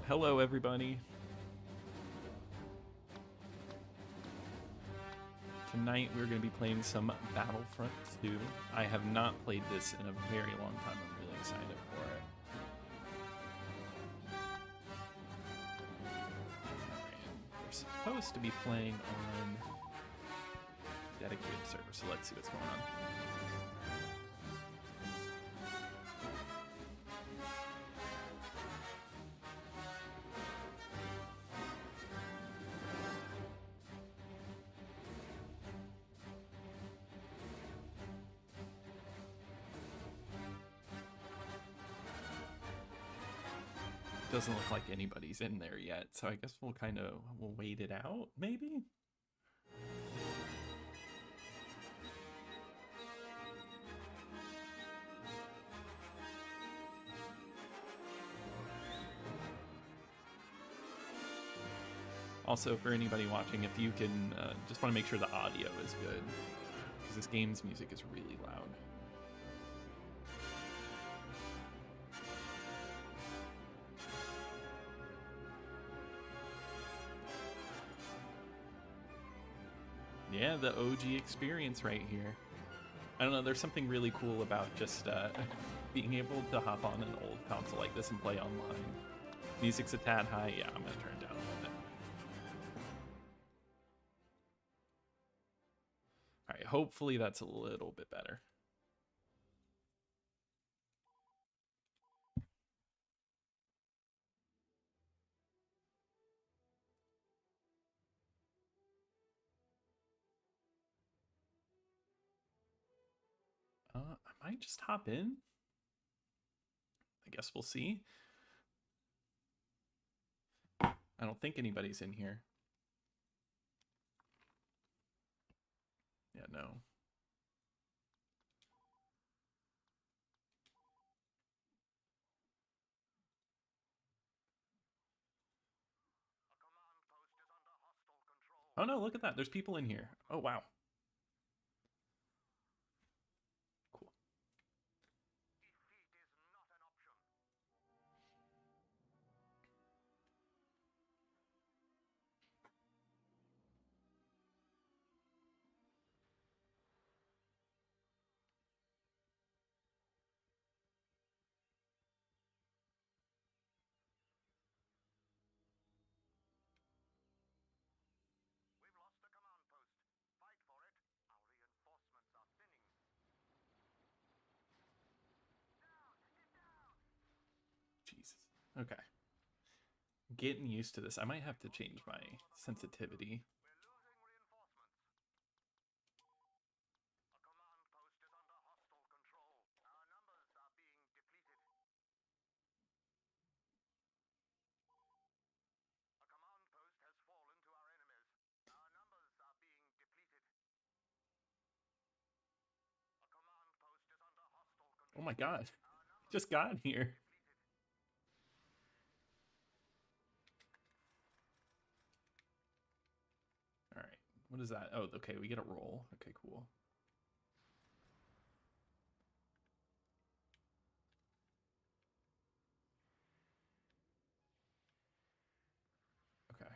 Hello, everybody. Tonight we're going to be playing some Battlefront 2. I have not played this in a very long time. I'm really excited for it. We're supposed to be playing on dedicated server, so let's see what's going on. Doesn't look like anybody's in there yet, so I guess we'll wait it out, maybe? Also, for anybody watching, if you can, just want to make sure the audio is good, because this game's music is really loud. Yeah, the OG experience right here. I don't know, there's something really cool about just being able to hop on an old console like this and play online. Music's a tad high. Yeah, I'm going to turn it down a little bit. All right, hopefully that's a little bit better. I might just hop in. I guess we'll see. I don't think anybody's in here. Yeah, no. Oh no, look at that. There's people in here. Oh, wow. Cool. Jesus. Okay. Getting used to this. I might have to change my sensitivity. Oh my god. Just got here. All right. What is that? Oh, okay. We get a roll. Okay, cool. Okay.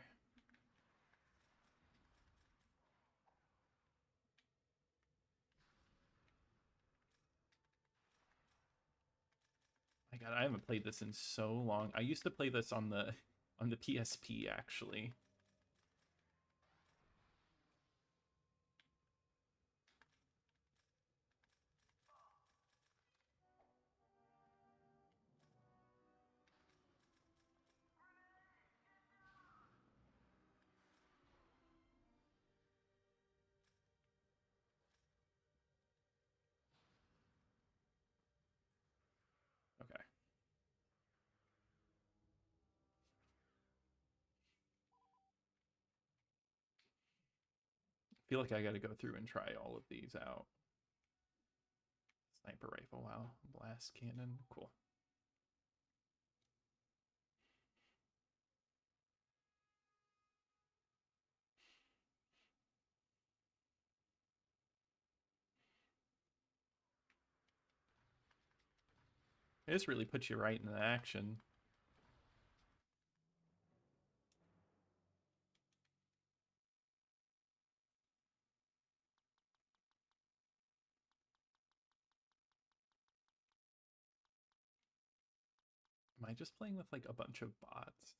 My god, I haven't played this in so long. I used to play this on the PSP actually. Okay. I feel like I got to go through and try all of these out. Sniper rifle, wow. Blast cannon, cool. This really puts you right in the action. I just playing with like a bunch of bots?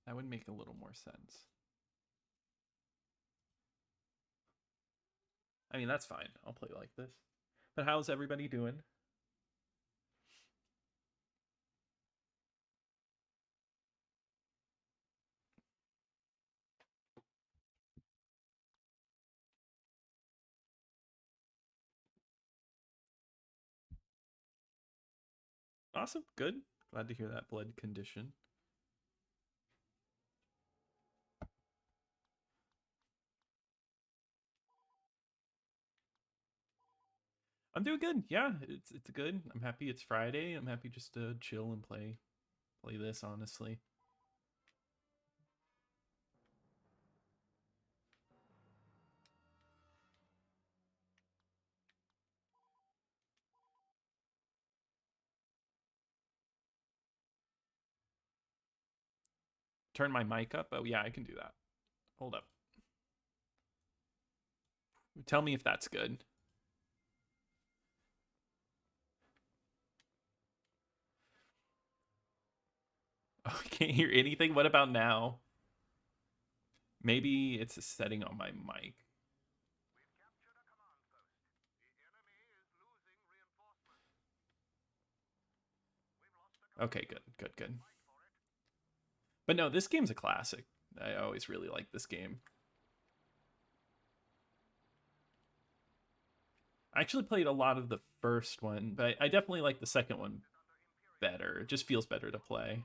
That would make a little more sense. I mean, that's fine. I'll play like this. But how's everybody doing? Awesome. Good. Glad to hear that blood condition. I'm doing good. Yeah, it's good. I'm happy it's Friday. I'm happy just to chill and play this, honestly. Turn my mic up. Oh yeah, I can do that. Hold up. Tell me if that's good. Oh, I can't hear anything. What about now? Maybe it's a setting on my mic. Okay, good. But no, this game's a classic. I always really like this game. I actually played a lot of the first one, but I definitely like the second one better. It just feels better to play.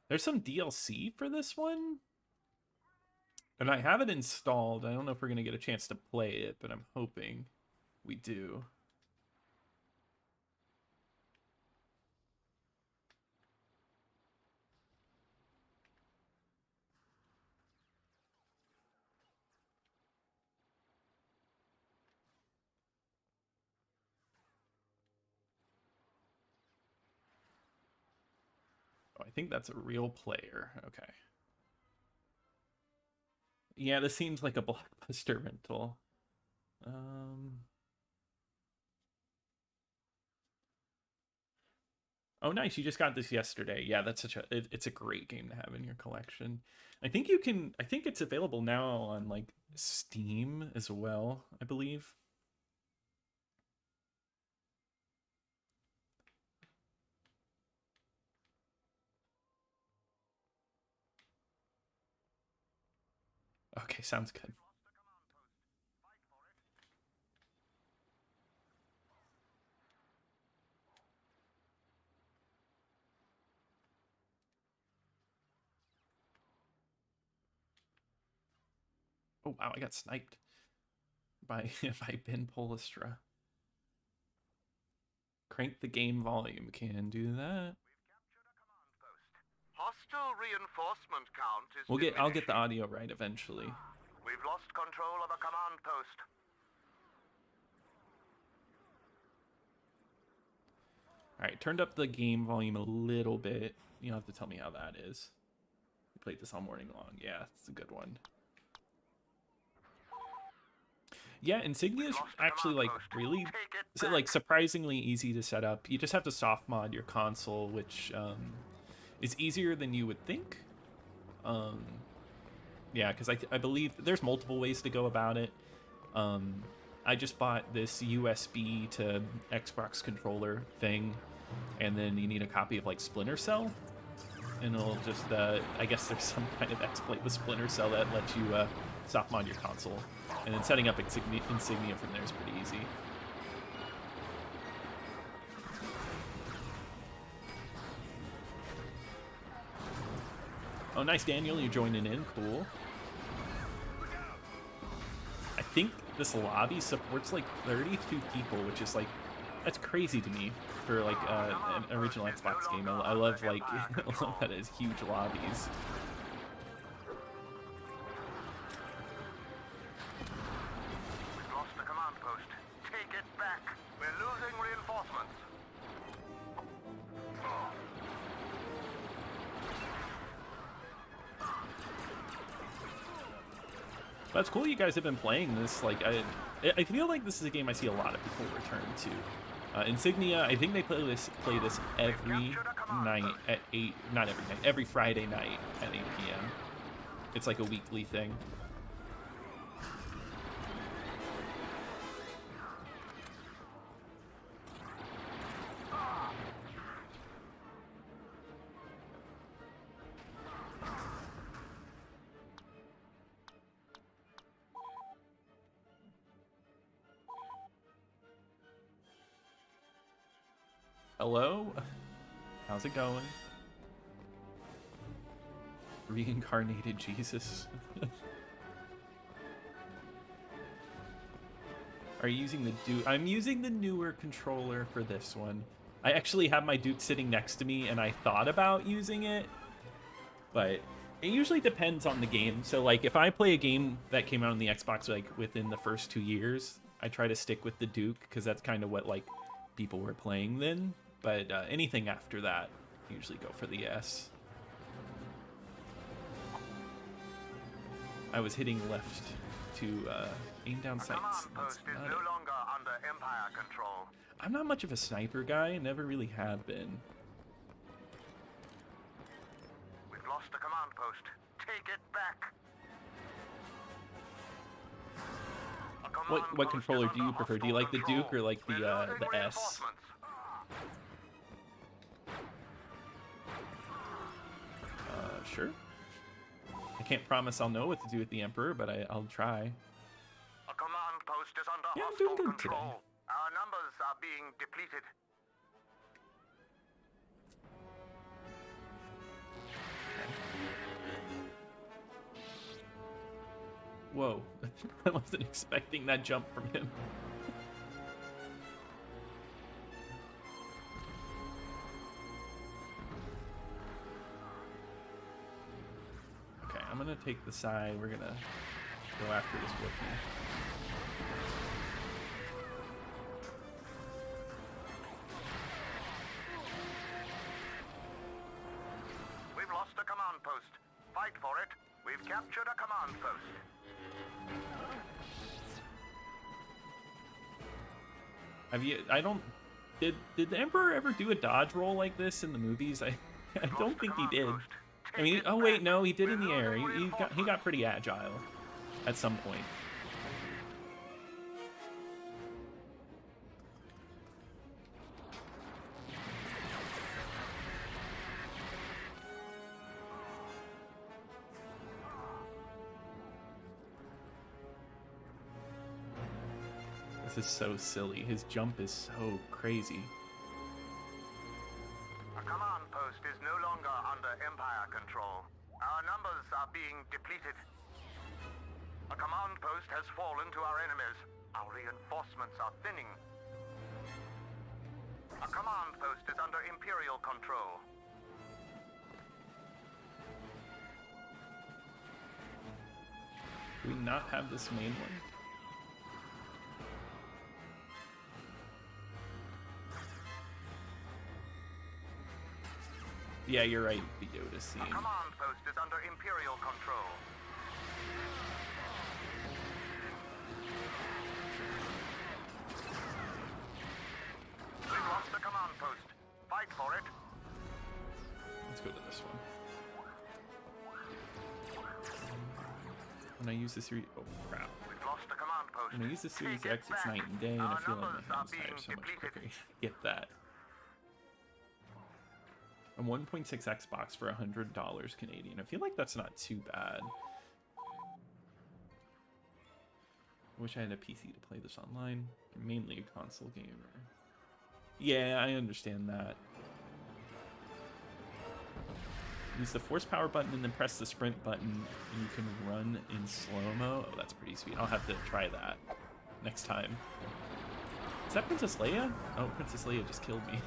There's some DLC for this one, and I have it installed. I don't know if we're going to get a chance to play it, but I'm hoping we do. Oh, I think that's a real player. Okay. Yeah, this seems like a blockbuster rental. Oh, nice! You just got this yesterday. Yeah, that's it's a great game to have in your collection. I think you can. I think it's available now on like Steam as well, I believe. Okay, sounds good. Oh wow, I got sniped by Ben Polistra. Crank the game volume. Can do that. Hostile reinforcement count is I'll get the audio right eventually. We've lost control of a command post. All right, turned up the game volume a little bit. You'll have to tell me how that is. We played this all morning long. Yeah, it's a good one. Yeah, Insignia is actually like really surprisingly easy to set up. You just have to soft mod your console, which is easier than you would think. Yeah, because I believe there's multiple ways to go about it. I just bought this USB to Xbox controller thing, and then you need a copy of like Splinter Cell, and it'll just I guess there's some kind of exploit with Splinter Cell that lets you soft mod your console, and then setting up Insignia from there is pretty easy. Oh, nice, Daniel, you're joining in. Cool. I think this lobby supports like 32 people, which is like, that's crazy to me for like an original Xbox game. I love like I love that it is huge lobbies. We've lost the command post. Take it back. We're losing reinforcements. That's cool you guys have been playing this. Like, I feel like this is a game I see a lot of people return to. Insignia, I think they play this every night at 8, not every night, every Friday night at 8 p.m. It's like a weekly thing. Hello? How's it going? Reincarnated Jesus. Are you using the Duke? I'm using the newer controller for this one. I actually have my Duke sitting next to me, and I thought about using it, but it usually depends on the game. So, like, if I play a game that came out on the Xbox, like, within the first 2 years, I try to stick with the Duke, because that's kind of what, like, people were playing then. But anything after that, I usually go for the S. I was hitting left to aim down sights. Post is no longer under Empire control. I'm not much of a sniper guy, never really have been. We've lost the command post. Take it back. What controller do you prefer? Do you like the Duke or like the S? Sure. I can't promise I'll know what to do with the Emperor, but I'll try. A command post is under Yeah, I'm hostile doing good control. today. Our numbers are being depleted. Whoa. I wasn't expecting that jump from him. Okay, I'm gonna take the side. We're gonna go after this Wookiee. We've lost a command post. Fight for it. We've captured a command post. Have you? I don't. Did the Emperor ever do a dodge roll like this in the movies? I don't think he did. I mean, oh wait, no, he did in the air. He got pretty agile at some point. This is so silly. His jump is so crazy. A command post is no longer under Empire control. Our numbers are being depleted. A command post has fallen to our enemies. Our reinforcements are thinning. A command post is under Imperial control. Do we not have this main one? Yeah, you're right, the Yoda scene. A command post is under Imperial control. We've lost the command post. Fight for it. Let's go to this one. When I use the series, oh crap. We've lost the command post. When I use the Series Take it X, it's back. night and day, and I Our feel like numbers my are hands being tire so much depleted. quicker. Get that. A 1.6 Xbox for $100 Canadian. I feel like that's not too bad. I wish I had a PC to play this online. I'm mainly a console gamer. Yeah, I understand that. Use the force power button and then press the sprint button and you can run in slow-mo. Oh, that's pretty sweet. I'll have to try that next time. Is that Princess Leia? Oh, Princess Leia just killed me.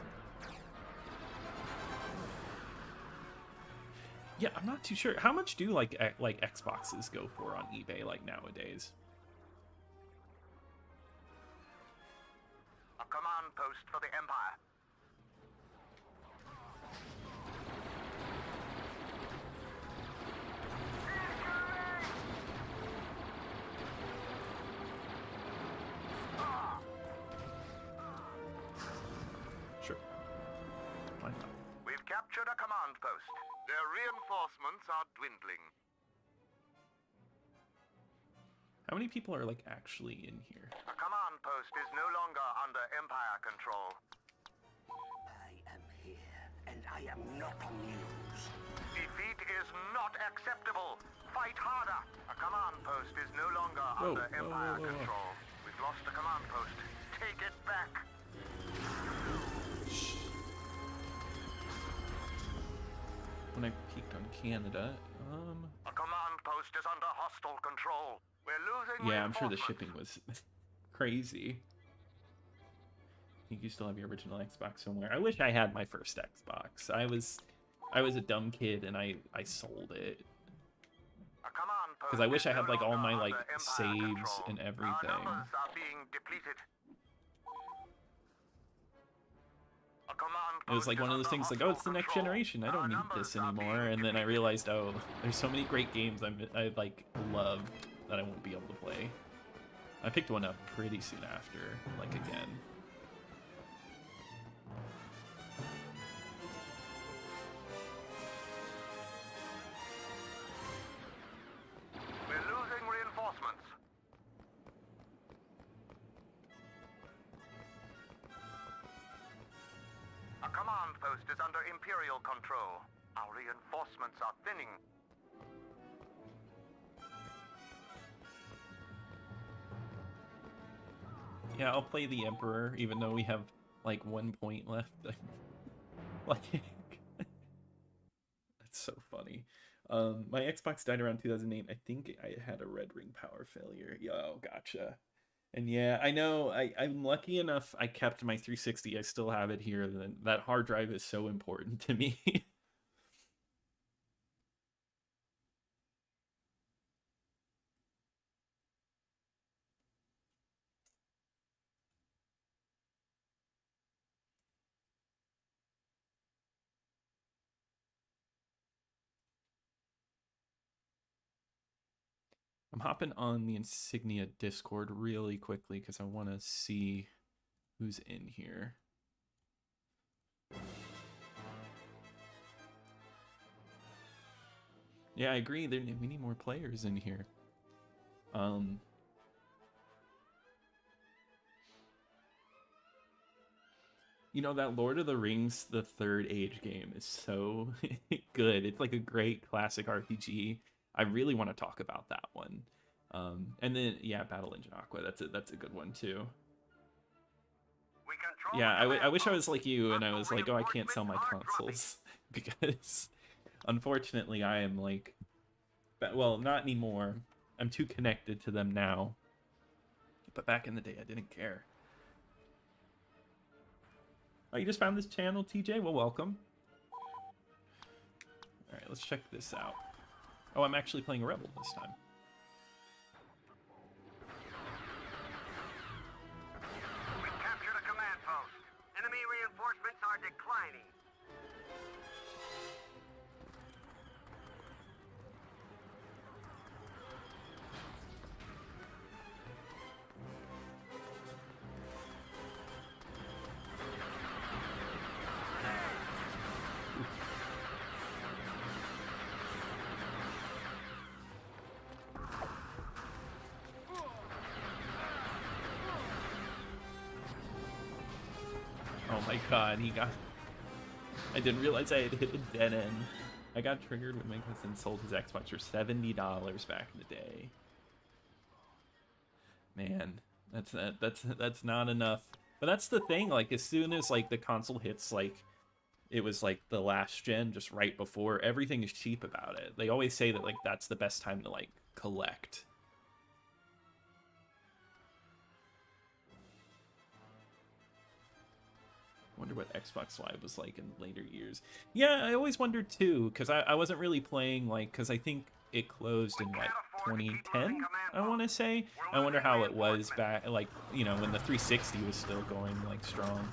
Yeah, I'm not too sure. How much do like Xboxes go for on eBay like nowadays? A command post for the Empire. reinforcements are dwindling. How many people are like actually in here? A command post is no longer under Empire control. I am here, and I am not amused. Defeat is not acceptable. Fight harder. A command post is no longer under Empire control. We've lost the command post. Take it back. When I peeked on Canada, A command post is under hostile control. We're losing. yeah, I'm sure the reinforcements. shipping was crazy. I think you still have your original Xbox somewhere. I wish I had my first Xbox. I was a dumb kid and I sold it. Because I wish I had like all my like saves and everything. Our numbers are being depleted. A command It was like post one of is those things under like, oh, it's the hostile next control. generation. I Our don't need numbers this are anymore. being And then I depleted. realized, oh, there's so many great games I like love that I won't be able to play. I picked one up pretty soon after, like again. We're losing reinforcements. A command post is under Imperial control. Our reinforcements are thinning. Yeah, I'll play the Emperor, even though we have like 1 point left. Like, that's so funny. My Xbox died around 2008. I think I had a red ring power failure. Yo, gotcha. And yeah, I know I'm lucky enough I kept my 360. I still have it here. That hard drive is so important to me. I'm hopping on the Insignia Discord really quickly because I want to see who's in here. Yeah, I agree. We need more players in here. You know, that Lord of the Rings, the Third Age game is so good. It's like a great classic RPG. I really want to talk about that one. And then, yeah, Battle Engine Aqua. That's a good one, too. We control Yeah, the I wish I command was like you, and I was like, oh, I can't sell my consoles. Because, unfortunately, I am like... Well, not anymore. I'm too connected to them now. But back in the day, I didn't care. Oh, you just found this channel, TJ? Well, welcome. Alright, let's check this out. Oh, I'm actually playing a Rebel this time. We captured a command post. Enemy reinforcements are declining. Oh my god, he got... I didn't realize I had hit a dead end. I got triggered when my cousin sold his Xbox for $70 back in the day. Man, that's not enough. But that's the thing, like, as soon as, like, the console hits, like, it was, like, the last gen, just right before, everything is cheap about it. They always say that, like, that's the best time to, like, collect. Wonder what Xbox Live was like in later years. Yeah, I always wondered too, because I wasn't really playing, like, because I think it closed in, what, 2010, I want to say? I wonder how it was back, like, you know, when the 360 was still going, like, strong.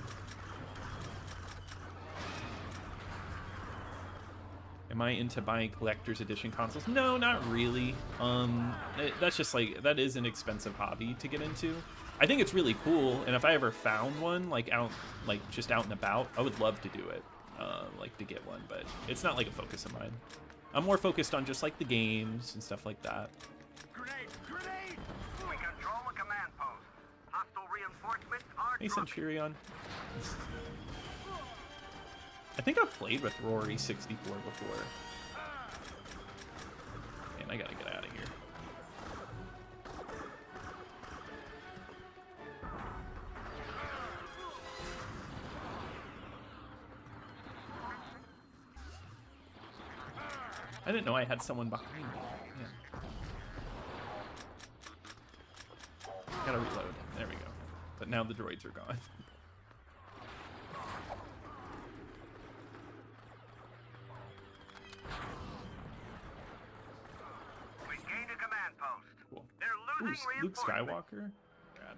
Am I into buying collector's edition consoles? No, not really. That's just, like, that is an expensive hobby to get into. I think it's really cool, and if I ever found one, like, out, like, just out and about, I would love to do it. like to get one, but it's not like a focus of mine. I'm more focused on just like the games and stuff like that. Grenade! Grenade! We control the command post. Hostile reinforcements are Hey, dropping. Centurion. I think I've played with Rory 64 before. Man, I gotta get out of here. I didn't know I had someone behind me. Man. Gotta reload. There we go. But now the droids are gone. We gained a command post. Cool. They're Ooh, losing Luke reinforcements. Skywalker? Rad.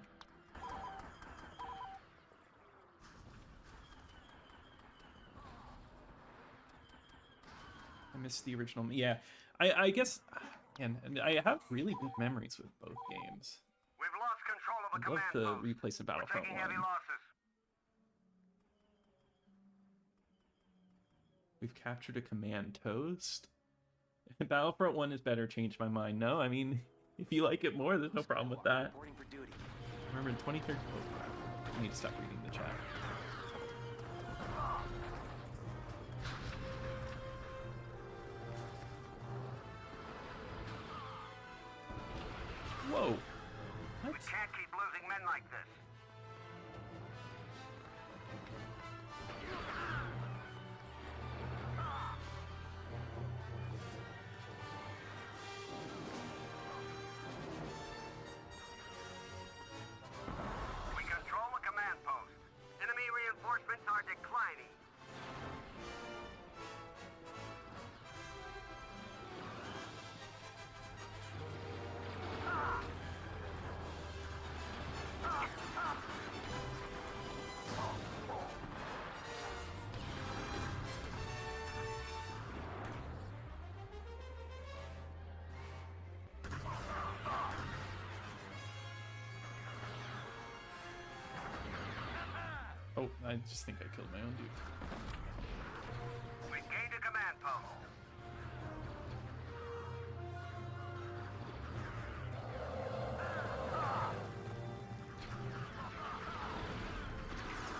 I missed the original. Yeah, I guess, and I have really good memories with both games. We've lost control of the I'd love command to post. replay some We're Battlefront taking 1. heavy losses. We've captured a command toast. Battlefront 1 is better, changed my mind. No, I mean, if you like it more, there's no problem with that. Reporting for duty. Remember in 2013, oh crap, I need to stop reading the chat. Whoa. We What? can't keep losing men like this. We control the command post. Enemy reinforcements are declining. Oh, I just think I killed my own dude. We gained a command post.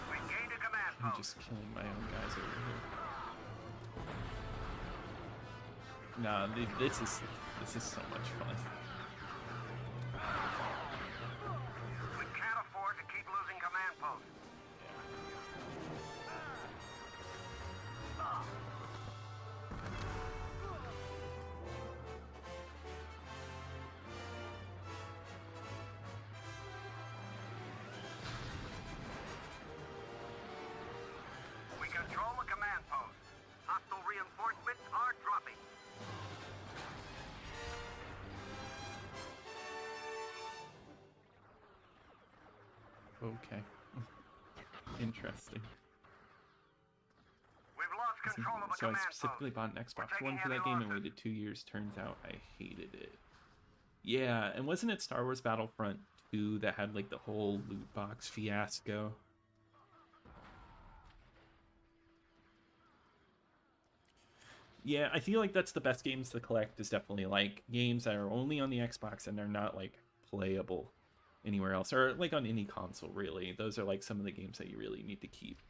We gained a command I'm post. just killing my own guys over here. Nah, this is so much fun. We can't afford to keep losing command posts. We control the command post. Hostile reinforcements are dropping. Okay. Interesting. We've lost control of the So I command specifically post. bought an Xbox We're One for taking that game heavy and losses. waited 2 years. Turns out I hated it. Yeah, and wasn't it Star Wars Battlefront 2 that had like the whole loot box fiasco? Yeah, I feel like that's the best games to collect, is definitely like games that are only on the Xbox and they're not like playable anywhere else, or like on any console really. Those are like some of the games that you really need to keep,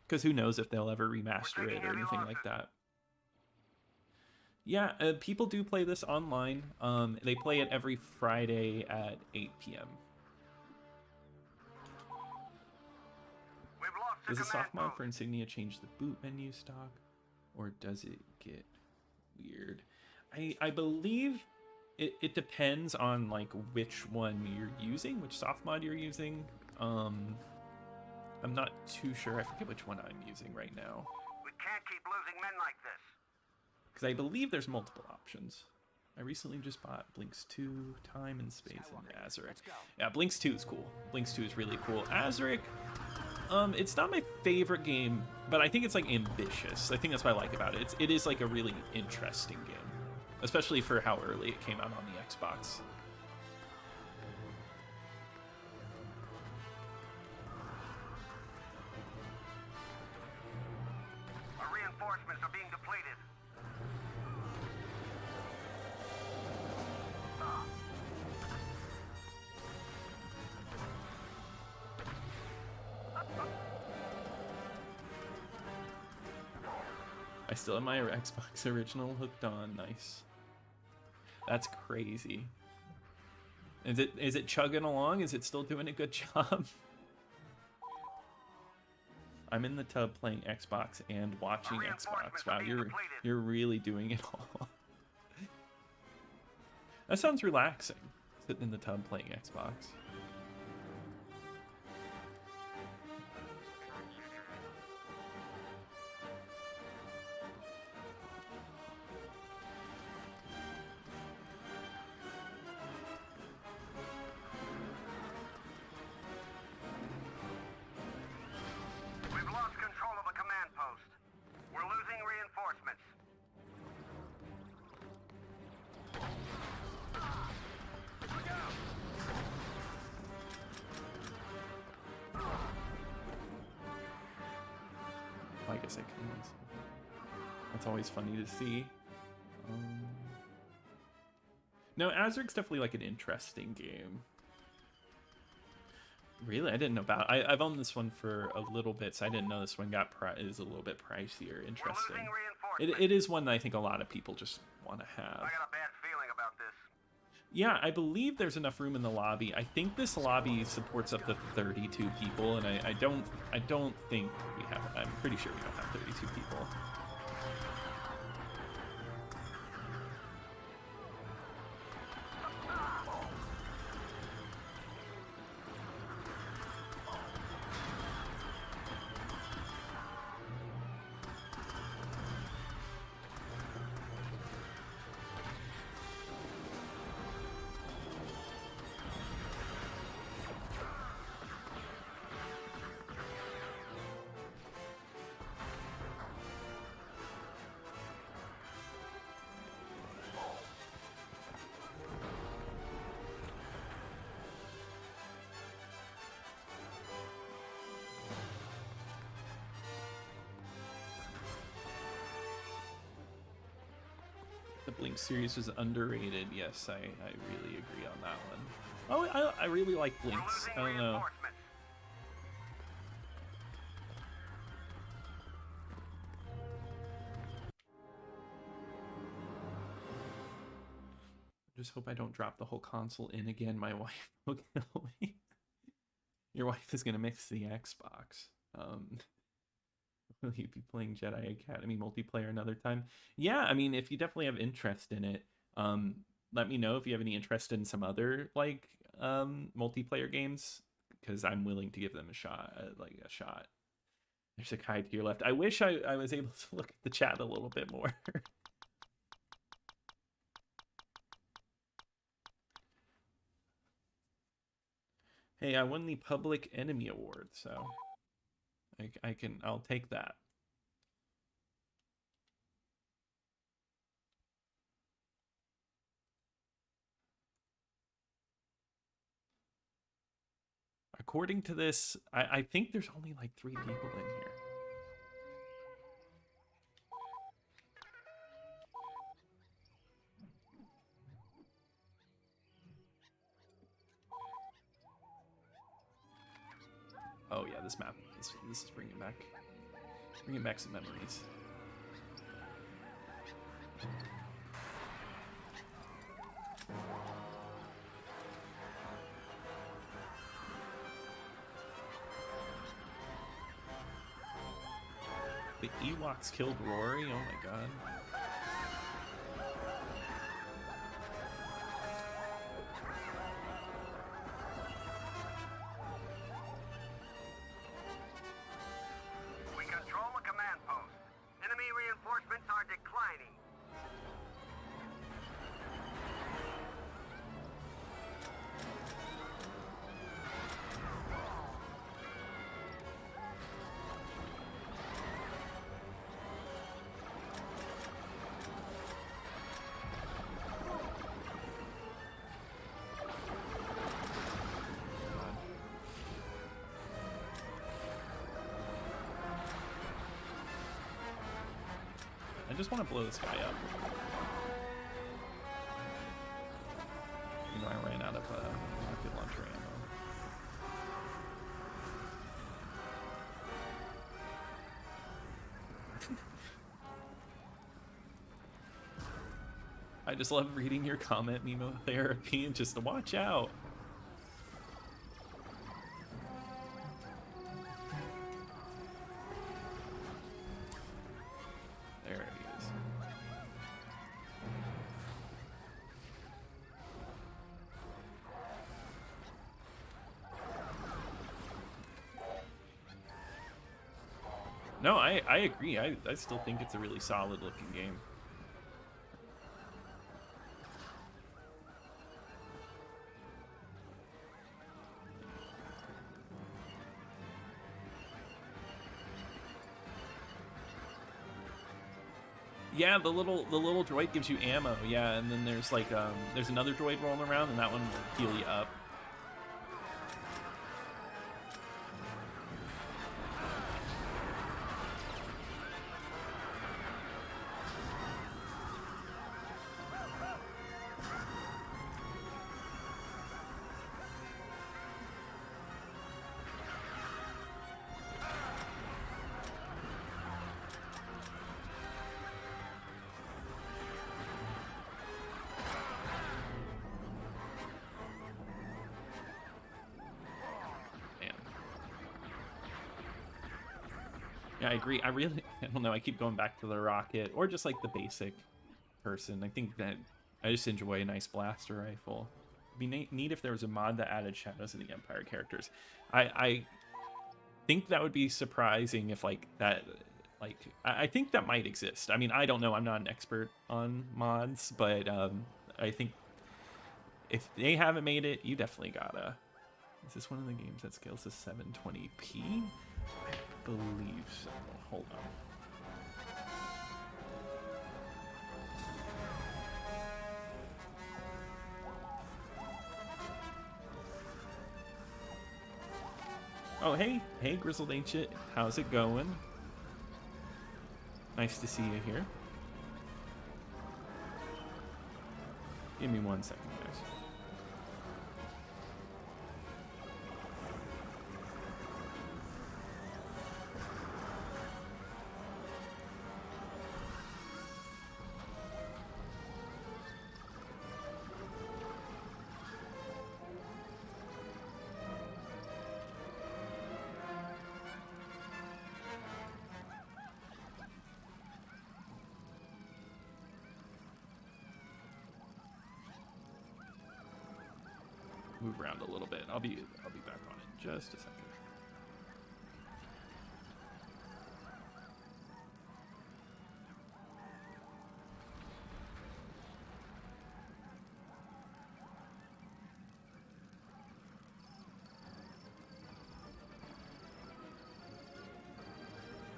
because who knows if they'll ever remaster it or anything like that. Yeah, people do play this online. They play it every Friday at 8 p.m. We've lost Does the the soft command mod for Insignia change the boot menu stock, or does it get weird? I believe it depends on like which one you're using, which soft mod you're using. I'm not too sure. I forget which one I'm using right now, We can't keep losing men like this. because I believe there's multiple options. I recently just bought Blinks 2, Time and Space, and Azuric. Yeah, Blinks 2 is cool. Blinks 2 is really cool. Azuric, it's not my favorite game, but I think it's like ambitious. I think that's what I like about it. It is like a really interesting game, especially for how early it came out on the Xbox. depleted. I still have my Xbox original hooked on. Nice. That's crazy. Is it chugging along? Is it still doing a good job? I'm in the tub playing Xbox and watching Xbox. Wow, you're really doing it all. That sounds relaxing. Sitting in the tub playing Xbox. We've lost control of the command post. We're losing reinforcements. I guess I can. That's always funny to see. No, Azric's definitely like an interesting game. Really, I didn't know about. I've owned this one for a little bit, so I didn't know this one is a little bit pricier. Interesting. It is one that I think a lot of people just want to have. I got a bad feeling about this. Yeah, I believe there's enough room in the lobby. I think this lobby supports up to 32 people, and I don't think we have. I'm pretty sure we don't have 32 people. The Blink series was underrated. Yes, I really agree on that one. Oh, I really like Blinks. I don't know. Just hope I don't drop the whole console in again. My wife will kill me. Your wife is gonna mix the Xbox. Will you be playing Jedi Academy multiplayer another time? Yeah, I mean, if you definitely have interest in it, let me know if you have any interest in some other like multiplayer games, because I'm willing to give them a shot. There's a Kai to your left. I wish I was able to look at the chat a little bit more. Hey, I won the Public Enemy Award, so I'll take that. According to this, I think there's only like 3 people in here. Oh yeah, this map, this is bringing back some memories. The Ewoks killed Rory. Oh my god. We control the command post. Enemy reinforcements are declining. just want to blow this guy up. You know, I ran out of rocket launcher ammo. I just love reading your comment, Mimo Therapy, and just watch out. There he is. No, I agree. I still think it's a really solid looking game. Yeah, the little droid gives you ammo. Yeah, and then there's like there's another droid rolling around, and that one will heal you up. Yeah, I agree. I don't know. I keep going back to the rocket or just like the basic person. I think that I just enjoy a nice blaster rifle. It'd be neat if there was a mod that added shadows of the Empire characters. I think that would be surprising if like that, like I think that might exist. I mean, I don't know. I'm not an expert on mods, but I think if they haven't made it, you definitely gotta. Is this one of the games that scales to 720p? I believe so. Hold on. Oh, hey, Grizzled Ancient. How's it going? Nice to see you here. Give me 1 second, guys. Move around a little bit. I'll be back on in just a second.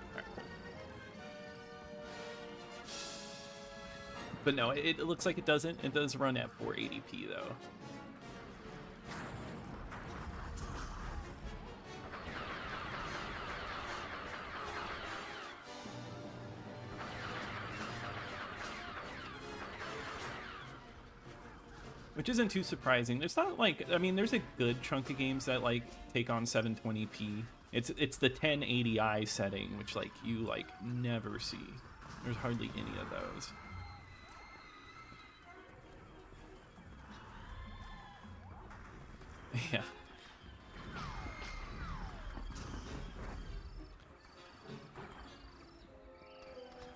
All right, cool. But no, it looks like it doesn't. It does run at 480p though. Which isn't too surprising. It's not like, I mean, there's a good chunk of games that like take on 720p. It's the 1080i setting, which like you like never see. There's hardly any of those. Yeah.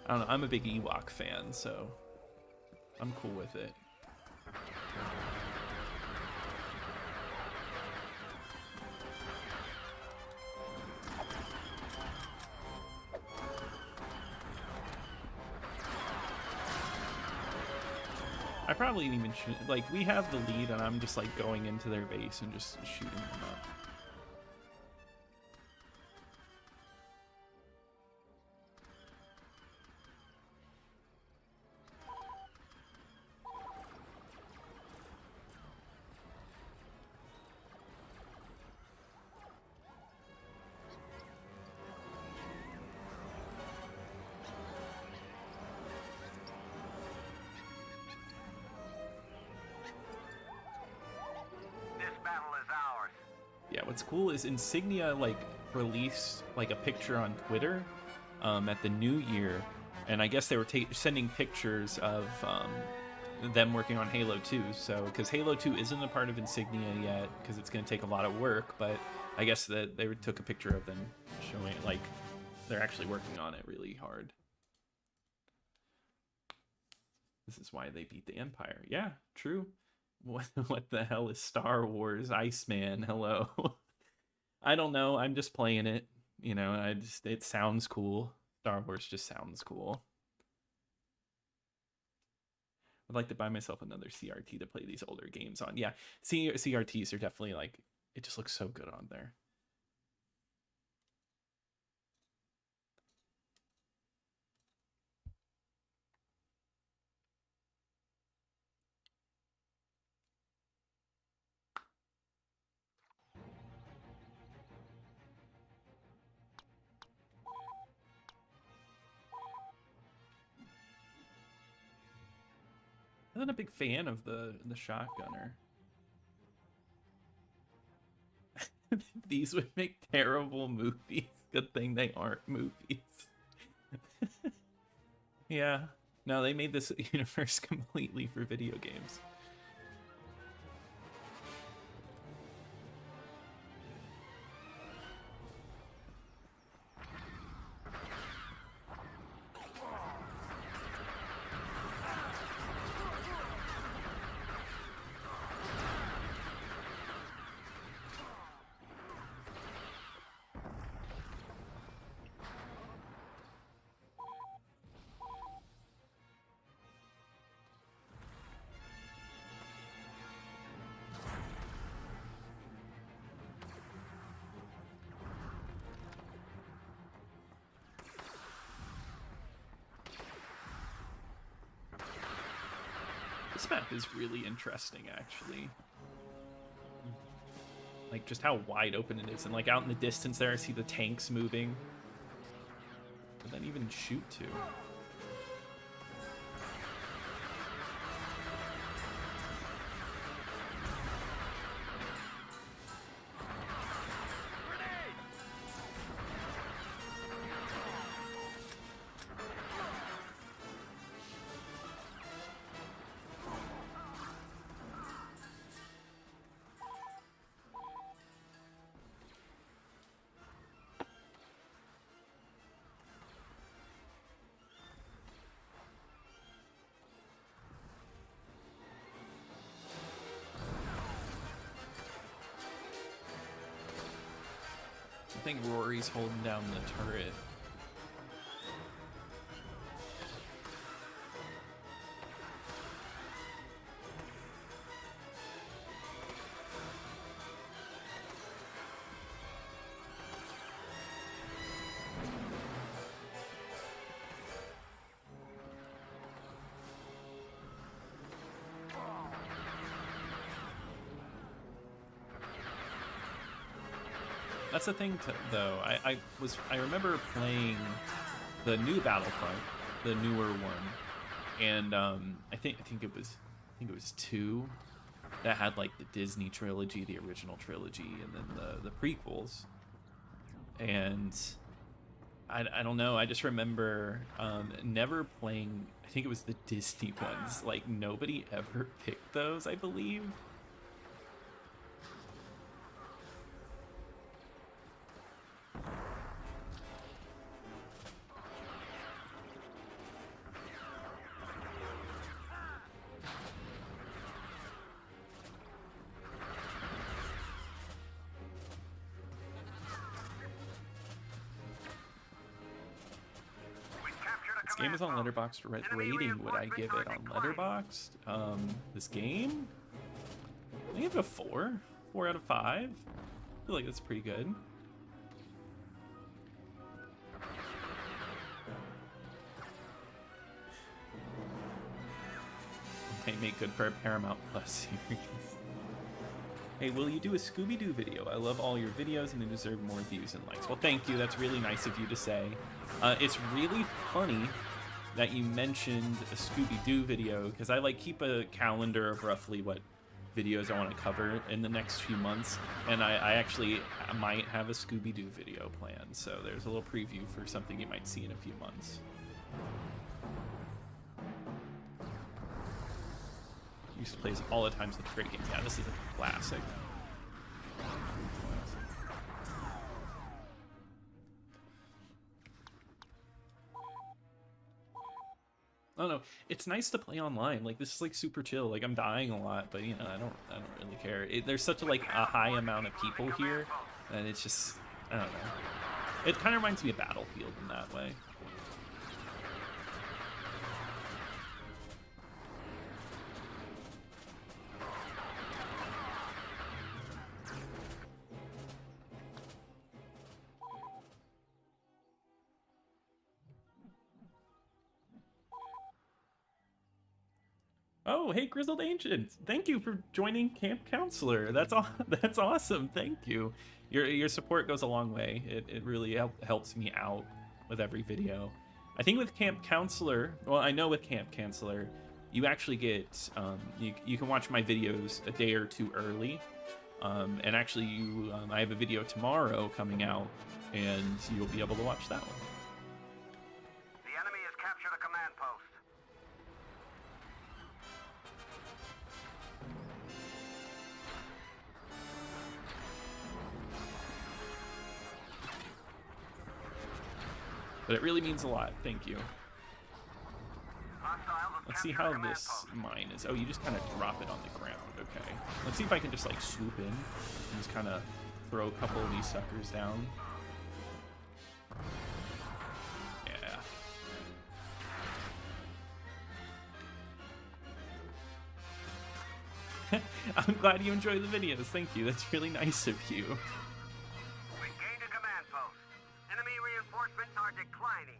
I don't know. I'm a big Ewok fan, so I'm cool with it. I probably even should, like, we have the lead and I'm just like going into their base and just shooting them up. what's cool is Insignia like released like a picture on Twitter at the New Year, and I guess they were sending pictures of them working on Halo 2. So because Halo 2 isn't a part of Insignia yet, because it's going to take a lot of work, but I guess that they took a picture of them showing like they're actually working on it really hard. This is why they beat the Empire. Yeah, true. What the hell is Star Wars? Iceman, hello. I don't know. I'm just playing it. You know, it sounds cool. Star Wars just sounds cool. I'd like to buy myself another CRT to play these older games on. Yeah, CRTs are definitely like, it just looks so good on there. I'm not a big fan of the shotgunner. These would make terrible movies. Good thing they aren't movies. Yeah. No, they made this universe completely for video games. This map is really interesting, actually. Like, just how wide open it is. And, like, out in the distance there, I see the tanks moving. But then even shoot to. I think Rory's holding down the turret. That's the thing, though. I remember playing the new Battlefront, the newer one, and I think it was 2 that had like the Disney trilogy, the original trilogy, and then the prequels. And I don't know. I just remember never playing. I think it was the Disney ones. Like nobody ever picked those, I believe. Game is on Letterboxd. What rating would I give it on Letterboxd? This game? I give it a 4. 4 out of 5. I feel like that's pretty good. They make good for a Paramount Plus series. Hey, will you do a Scooby-Doo video? I love all your videos and they deserve more views and likes. Well, thank you. That's really nice of you to say. It's really funny that you mentioned a Scooby-Doo video because I like keep a calendar of roughly what videos I want to cover in the next few months, and I actually might have a Scooby-Doo video planned, so there's a little preview for something you might see in a few months. Used to play this all the time, such a great game. Yeah, this is a classic. I don't know. It's nice to play online. Like, this is like super chill. Like, I'm dying a lot, but you know, I don't really care. There's such a high amount of people here, and it's just, I don't know. It kind of reminds me of Battlefield in that way. Oh, hey, Grizzled Ancient! Thank you for joining Camp Counselor. That's that's awesome. Thank you. Your support goes a long way. It really helps me out with every video. I think with Camp Counselor, well, I know with Camp Counselor, you actually get you can watch my videos a day or two early. And actually, I have a video tomorrow coming out, and you'll be able to watch that one. The enemy has captured a command post. But it really means a lot. Thank you. Let's see how this mine is. Oh, you just kind of drop it on the ground. Okay. Let's see if I can just like swoop in and just kind of throw a couple of these suckers down. Yeah. I'm glad you enjoy the videos. Thank you. That's really nice of you. We gained a command post. Enemy reinforcements are declining.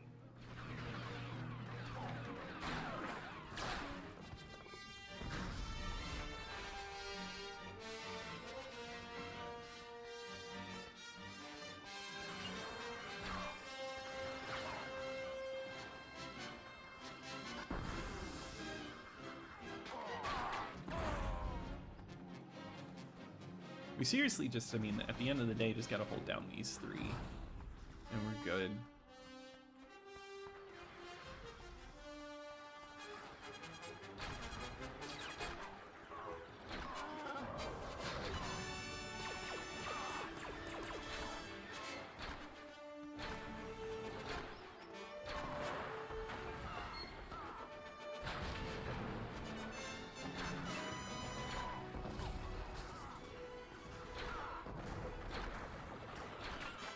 We seriously just, I mean, at the end of the day, just gotta hold down these three, and we're good.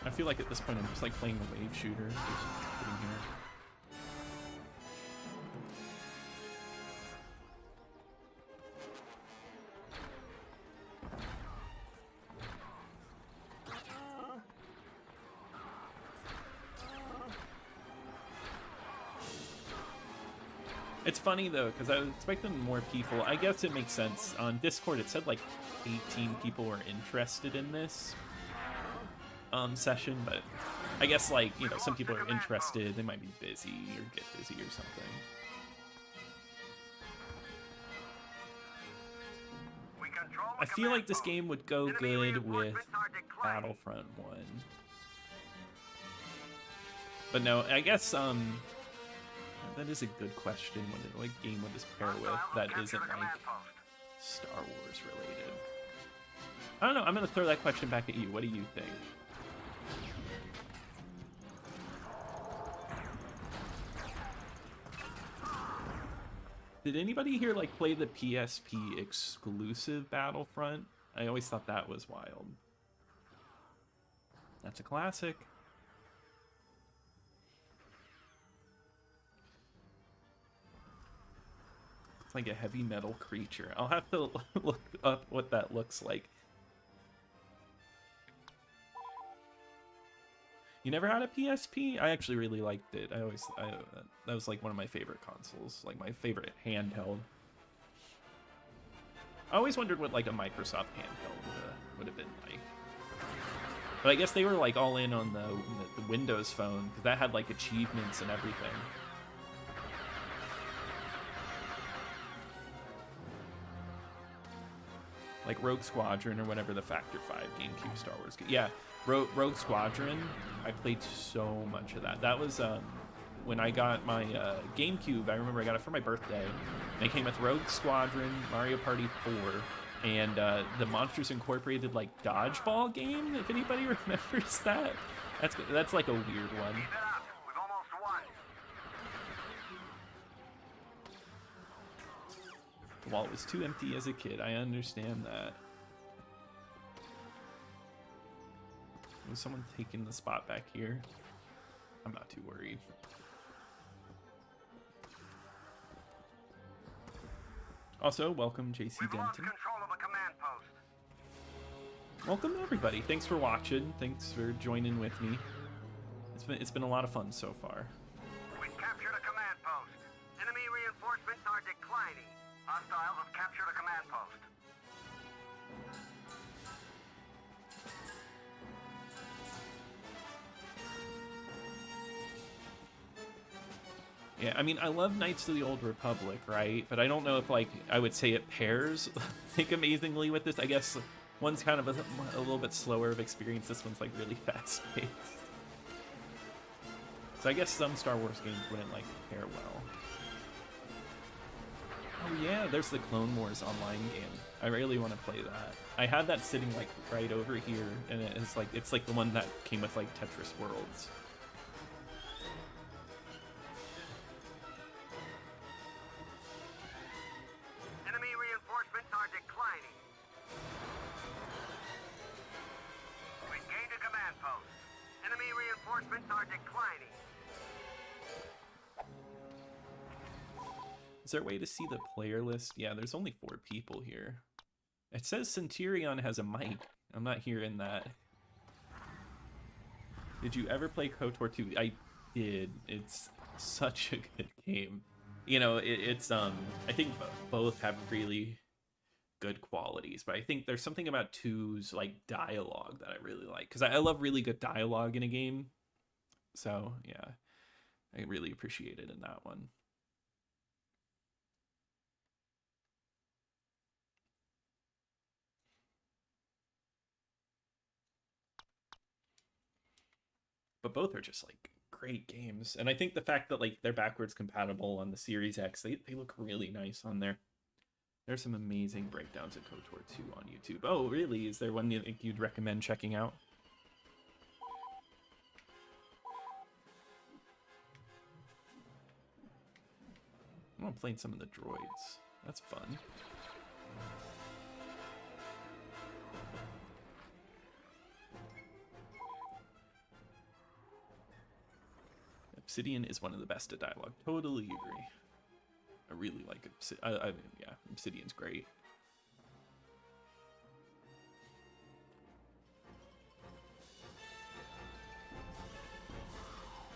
I feel like at this point I'm just like playing a wave shooter, just sitting here. It's funny though, because I was expecting more people. I guess it makes sense. On Discord it said like 18 people were interested in this session, but I guess, like, you know, some people are interested, they might be busy or get busy or something. I feel like this game would go good with Battlefront 1. But no, I guess that is a good question. What game would this pair with that isn't like Star Wars related? I don't know, I'm gonna throw that question back at you. What do you think? Did anybody here like play the PSP exclusive Battlefront? I always thought that was wild. That's a classic. It's like a heavy metal creature. I'll have to look up what that looks like. You never had a PSP? I actually really liked it. That was like one of my favorite consoles, like my favorite handheld. I always wondered what like a Microsoft handheld would have been like. But I guess they were like all in on the Windows phone, because that had like achievements and everything. like Rogue Squadron or whatever the Factor 5 GameCube Star Wars game. Yeah, Rogue Squadron, I played so much of that. That was when I got my GameCube. I remember I got it for my birthday, and it came with Rogue Squadron, Mario Party 4, and the Monsters Incorporated like dodgeball game, if anybody remembers that. That's like a weird one. Keep it up. We've almost won. The wallet was too empty as a kid. I understand that. Was someone taking the spot back here? I'm not too worried. Also, welcome JC We've lost Denton. control of the command post. Welcome everybody. Thanks for watching. Thanks for joining with me. It's been a lot of fun so far. We captured a command post. Enemy reinforcements are declining. Hostiles have captured a command post. Yeah, I mean, I love Knights of the Old Republic, right? But I don't know if, like, I would say it pairs, like, amazingly with this. I guess one's kind of a little bit slower of experience. This one's, like, really fast-paced. So I guess some Star Wars games wouldn't, like, pair well. Oh, yeah, there's the Clone Wars online game. I really want to play that. I had that sitting, like, right over here, and it's like the one that came with, like, Tetris Worlds. Enemy reinforcements are declining. We gained a command post. Enemy reinforcements are declining. Is there a way to see the player list? Yeah, there's only 4 people here. It says Centurion has a mic. I'm not hearing that. Did you ever play KOTOR 2? I did. It's such a good game. You know, it's I think both have really good qualities, but I think there's something about 2's like dialogue that I really like, because I love really good dialogue in a game. So yeah, I really appreciate it in that one. But both are just like great games, and I think the fact that like they're backwards compatible on the Series X, they look really nice on there. There's some amazing breakdowns of KOTOR 2 on YouTube. Oh, really? Is there one you think you'd recommend checking out? I'm playing some of the droids. That's fun. Obsidian is one of the best at dialogue. Totally agree. I really like Obsidian. Yeah, Obsidian's great.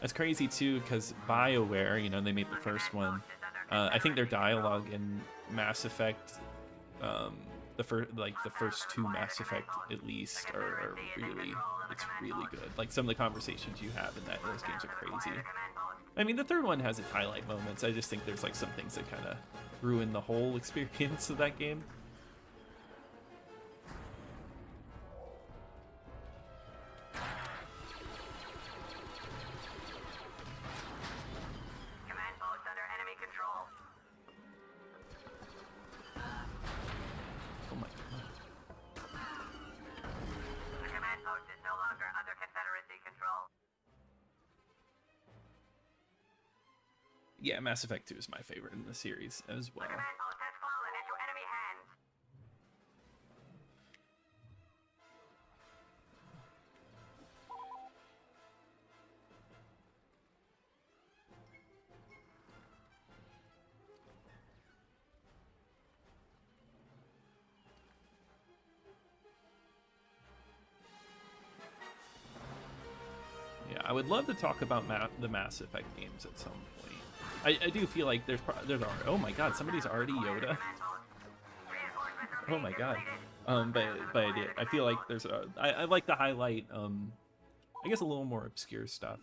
That's crazy too, because BioWare, you know, they made the first one. I think their dialogue in Mass Effect, the first 2 Mass Effect at least, are really, it's really good. Like some of the conversations you have in those games are crazy. I mean, the third one has its highlight moments. I just think there's like some things that kind of ruin the whole experience of that game. Command post under enemy control. Oh my god. The command post is no longer under Confederacy control. Yeah, Mass Effect 2 is my favorite in the series as well. Command post has fallen into enemy hands. Yeah, I would love to talk about the Mass Effect games at some point. I do feel like there's already, oh my god, somebody's already Yoda. Oh my god. But I feel like there's I like to highlight I guess a little more obscure stuff.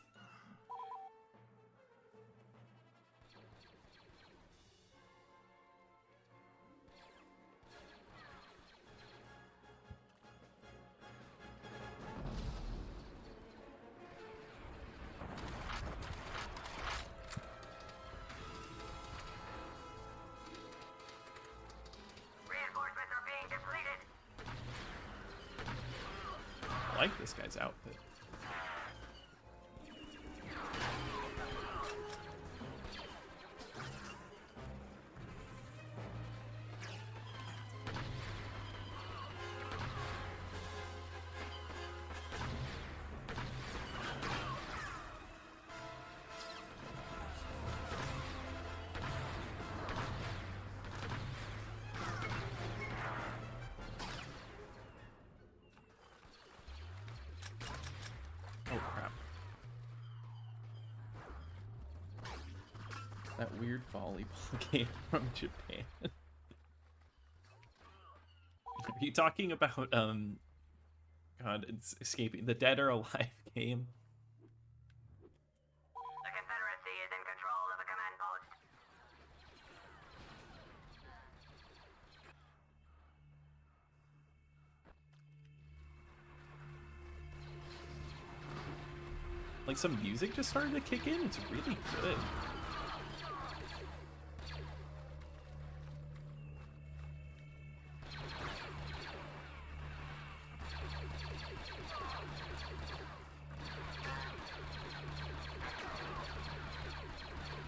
like this guy's outfit. Oh crap. That weird volleyball game from Japan. Are you talking about God, it's escaping the Dead or Alive game? The Confederacy is in control of a command post. Like some music just started to kick in. It's really good.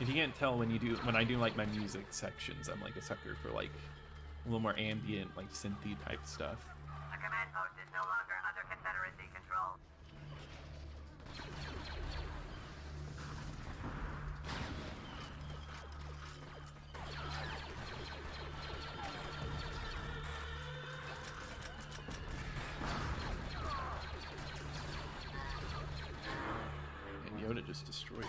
If you can't tell when I do like my music sections, I'm like a sucker for like a little more ambient, like synthy type stuff. The command post is no longer under Confederacy control. And Yoda just destroyed me.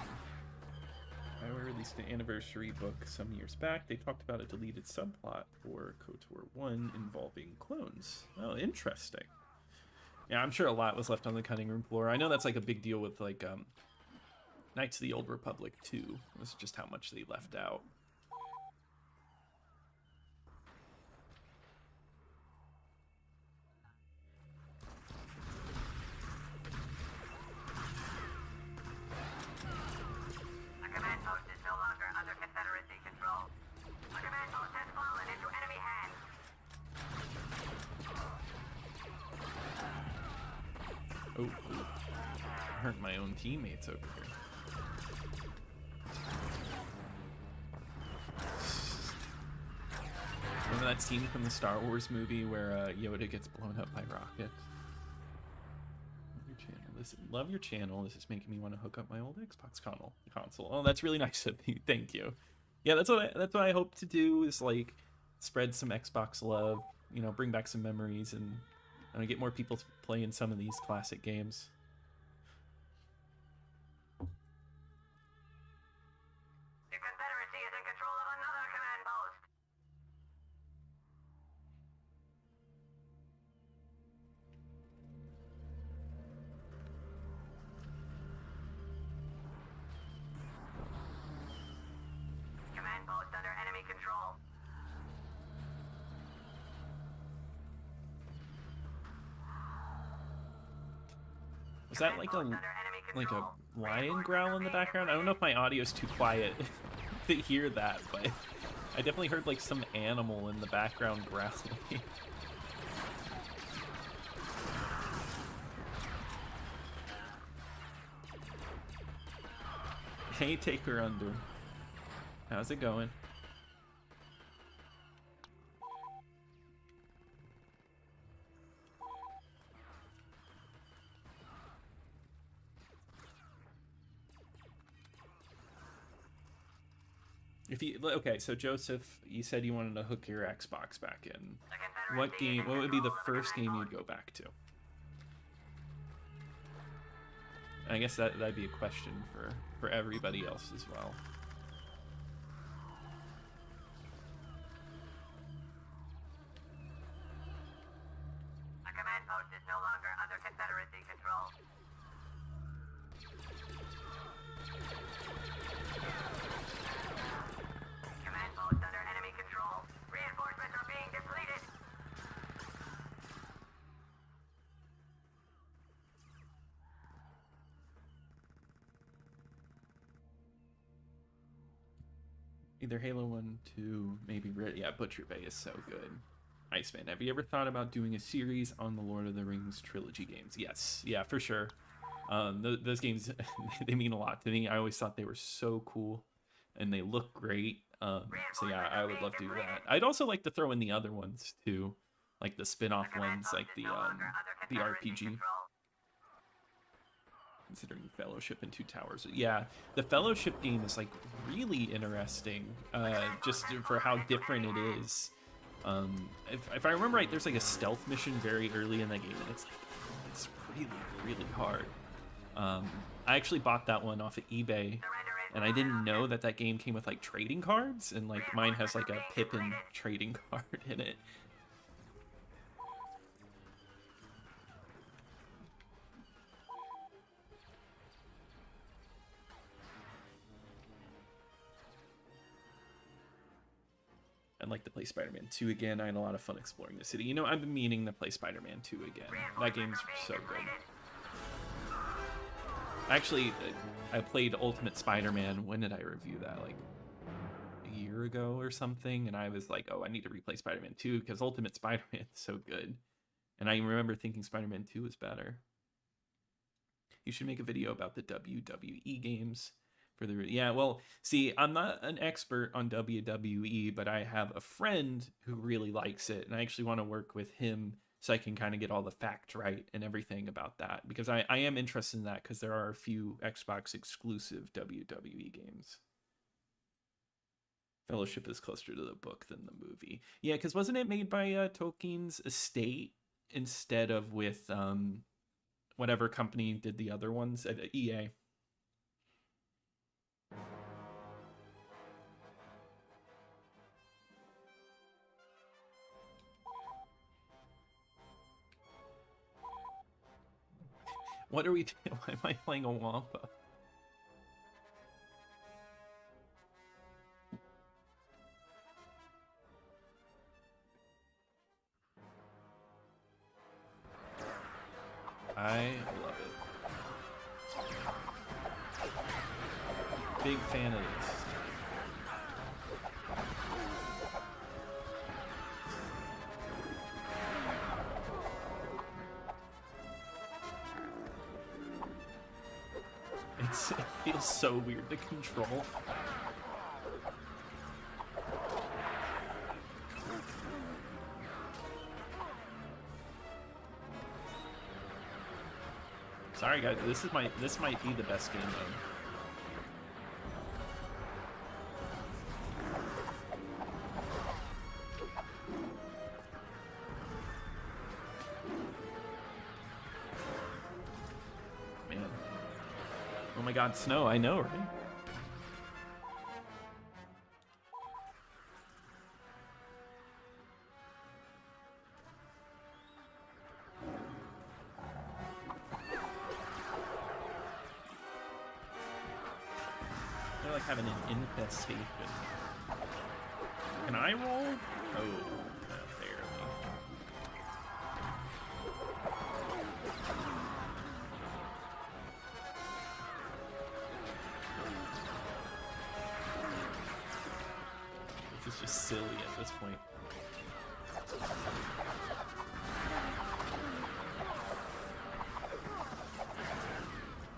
I released an anniversary book some years back. They talked about a deleted subplot for KOTOR 1 involving clones. Oh, interesting. Yeah, I'm sure a lot was left on the cutting room floor. I know that's like a big deal with like Knights of the Old Republic 2. It's just how much they left out. Oh, I hurt my own teammates over here. Remember that scene from the Star Wars movie where Yoda gets blown up by rockets? Love your channel. Listen, love your channel. This is making me want to hook up my old Xbox console. Oh, that's really nice of you. Thank you. Yeah, that's what I hope to do, is like spread some Xbox love. You know, bring back some memories and get more people playing some of these classic games. The Confederacy is in control of another command post. Command post under enemy control. Was that like a lion growl in the background? I don't know if my audio's too quiet to hear that, but I definitely heard like some animal in the background growling. Hey, Taker Under. How's it going? Okay, so Joseph, you said you wanted to hook your Xbox back in. What would be the first game you'd go back to? I guess that'd be a question for everybody else as well. A command post is no longer under Confederacy control. Command post under enemy control. Reinforcements are being depleted. Either Halo 1, 2, maybe yeah, Butcher Bay is so good. Iceman, have you ever thought about doing a series on the Lord of the Rings trilogy games? Yes, yeah, for sure. Those games, they mean a lot to me. I always thought they were so cool, and they look great. So yeah, I would love to do that. I'd also like to throw in the other ones too, like the spin-off ones, like the RPG. Considering Fellowship and Two Towers, yeah, the Fellowship game is like really interesting, just for how different it is. If I remember right, there's like a stealth mission very early in that game, and it's really hard. I actually bought that one off of eBay, and I didn't know that game came with like trading cards, and like mine has like a Pippin trading card in it. I'd like to play Spider-Man 2 again. I had a lot of fun exploring the city. You know, I've been meaning to play Spider-Man 2 again. That game's so good. Actually, I played Ultimate Spider-Man. When did I review that? Like a year ago or something? And I was like, oh, I need to replay Spider-Man 2 because Ultimate Spider-Man is so good. And I remember thinking Spider-Man 2 was better. You should make a video about the WWE games. Yeah, well, see, I'm not an expert on WWE, but I have a friend who really likes it, and I actually want to work with him so I can kind of get all the facts right and everything about that, because I am interested in that, because there are a few Xbox exclusive WWE games. Fellowship is closer to the book than the movie. Yeah, because wasn't it made by Tolkien's estate instead of with whatever company did the other ones at EA? What are we doing? Why am I playing a Wampa? I love it. Big fan of this. It feels so weird to control. Sorry guys, this might be the best game mode. Man. Oh my god, snow, I know, right? They're like having an infestation. Can I roll? Oh, barely. This is just silly at this point.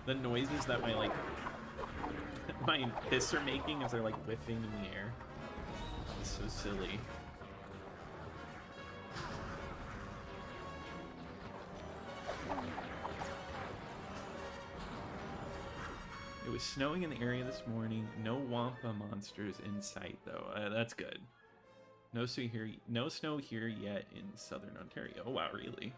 The noises that my fists are making as they're like whipping in the air. It's so silly. It was snowing in the area this morning. No Wampa monsters in sight though. That's good. No snow here yet in southern Ontario. Oh wow, really?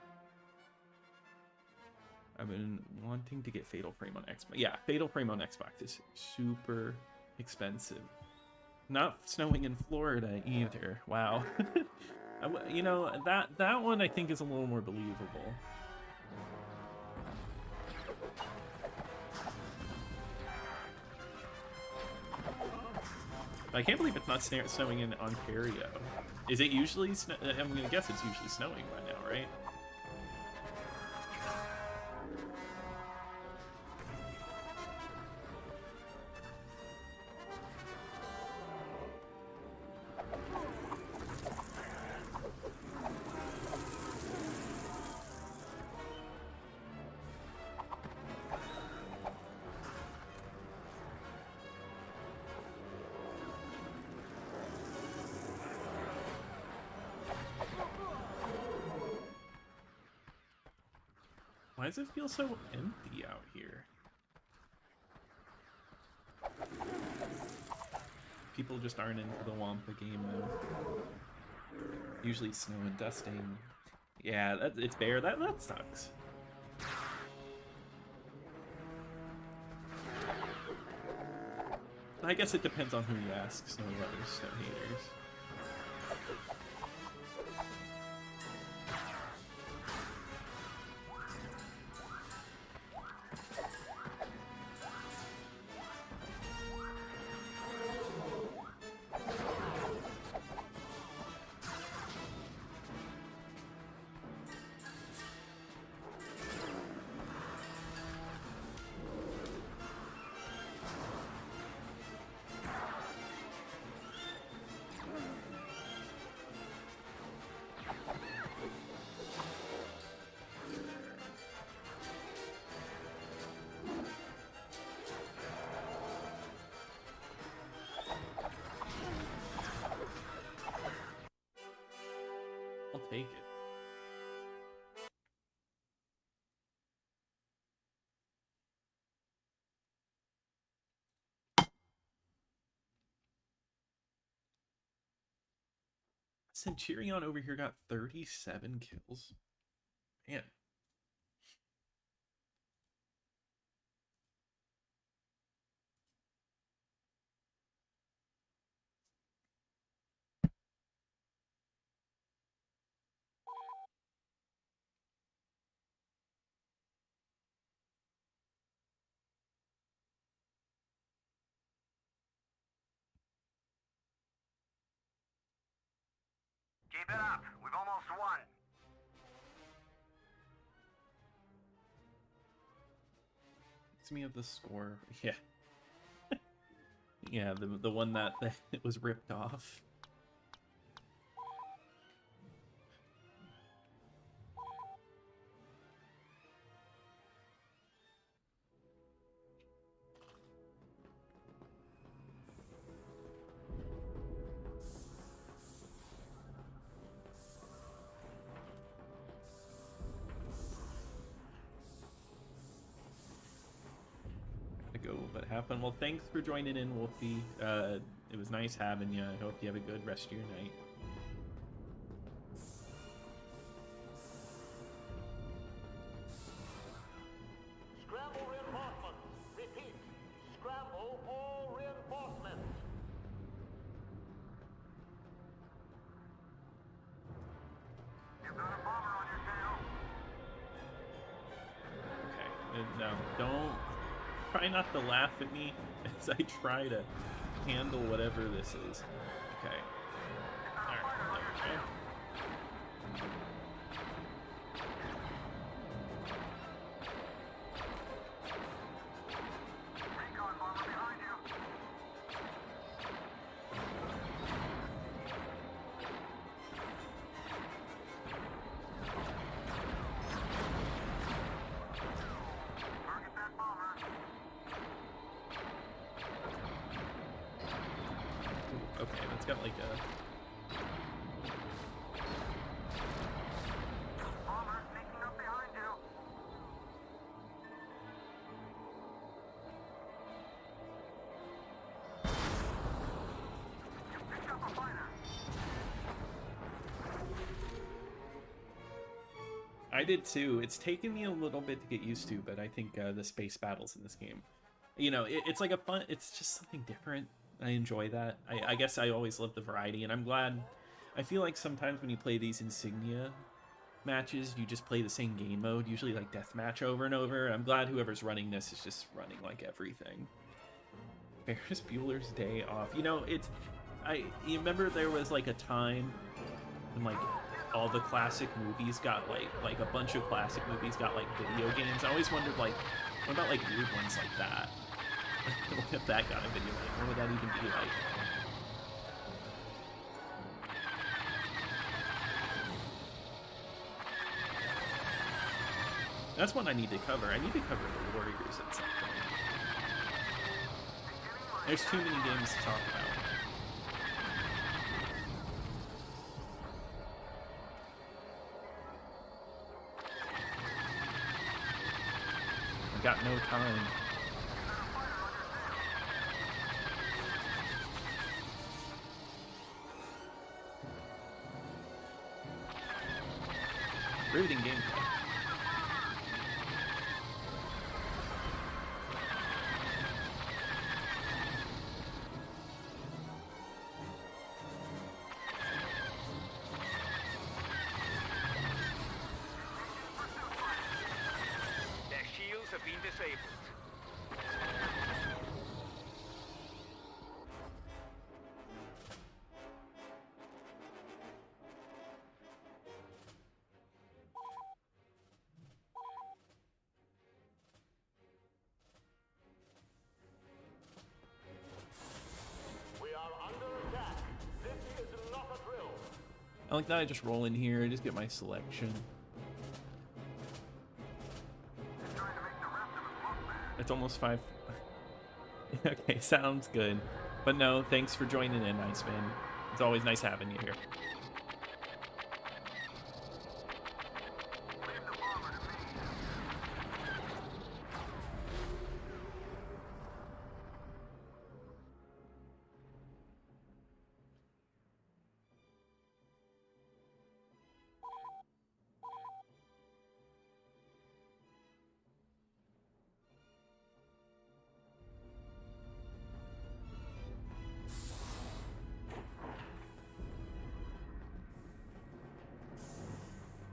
I've been wanting to get Fatal Frame on Xbox. Yeah, Fatal Frame on Xbox is super expensive. Not snowing in Florida either. Wow. You know, that one I think is a little more believable. I can't believe it's not snowing in Ontario. Is it usually I'm gonna guess it's usually snowing by now, right? Why does it feel so empty out here? People just aren't into the Wampa game mode. Usually snow and dusting. Yeah, it's bare. That sucks. I guess it depends on who you ask. Snow lovers, snow haters. I'll take it. Centurion over here got 37 kills. Man. Keep it up. We've almost won. Gives me of the score. Yeah. Yeah, the one that it was ripped off. Go, but have fun. Well, thanks for joining in, Wolfie. It was nice having you. I hope you have a good rest of your night. Scramble reinforcements. Repeat. Scramble all reinforcements. You've got a bomber on your tail. Okay, no, don't try not to laugh at me as I try to handle whatever this is. Okay. Alright, there we go. Recon bomber behind you. Target that bomber. Okay, that's got like a... Bomber sneaking up behind you. You picked up a fighter. I did too. It's taken me a little bit to get used to, but I think the space battles in this game, you know, it's like a fun, it's just something different. I enjoy that. I guess I always love the variety, and I'm glad. I feel like sometimes when you play these Insignia matches, you just play the same game mode, usually like deathmatch over and over. I'm glad whoever's running this is just running like everything. Ferris Bueller's Day Off. You know, you remember there was like a time when like all the classic movies got like a bunch of classic movies got like video games. I always wondered like, what about like weird ones like that? What if that got a video game? What would that even be like? That's one I need to cover. I need to cover the Warriors at some point. There's too many games to talk about. got no time. Riveting gameplay. Their shields have been disabled. We are under attack. This is not a drill. I like that I just roll in here, I just get my selection. It's almost 5. Okay, sounds good. But no, thanks for joining in, Iceman. It's always nice having you here.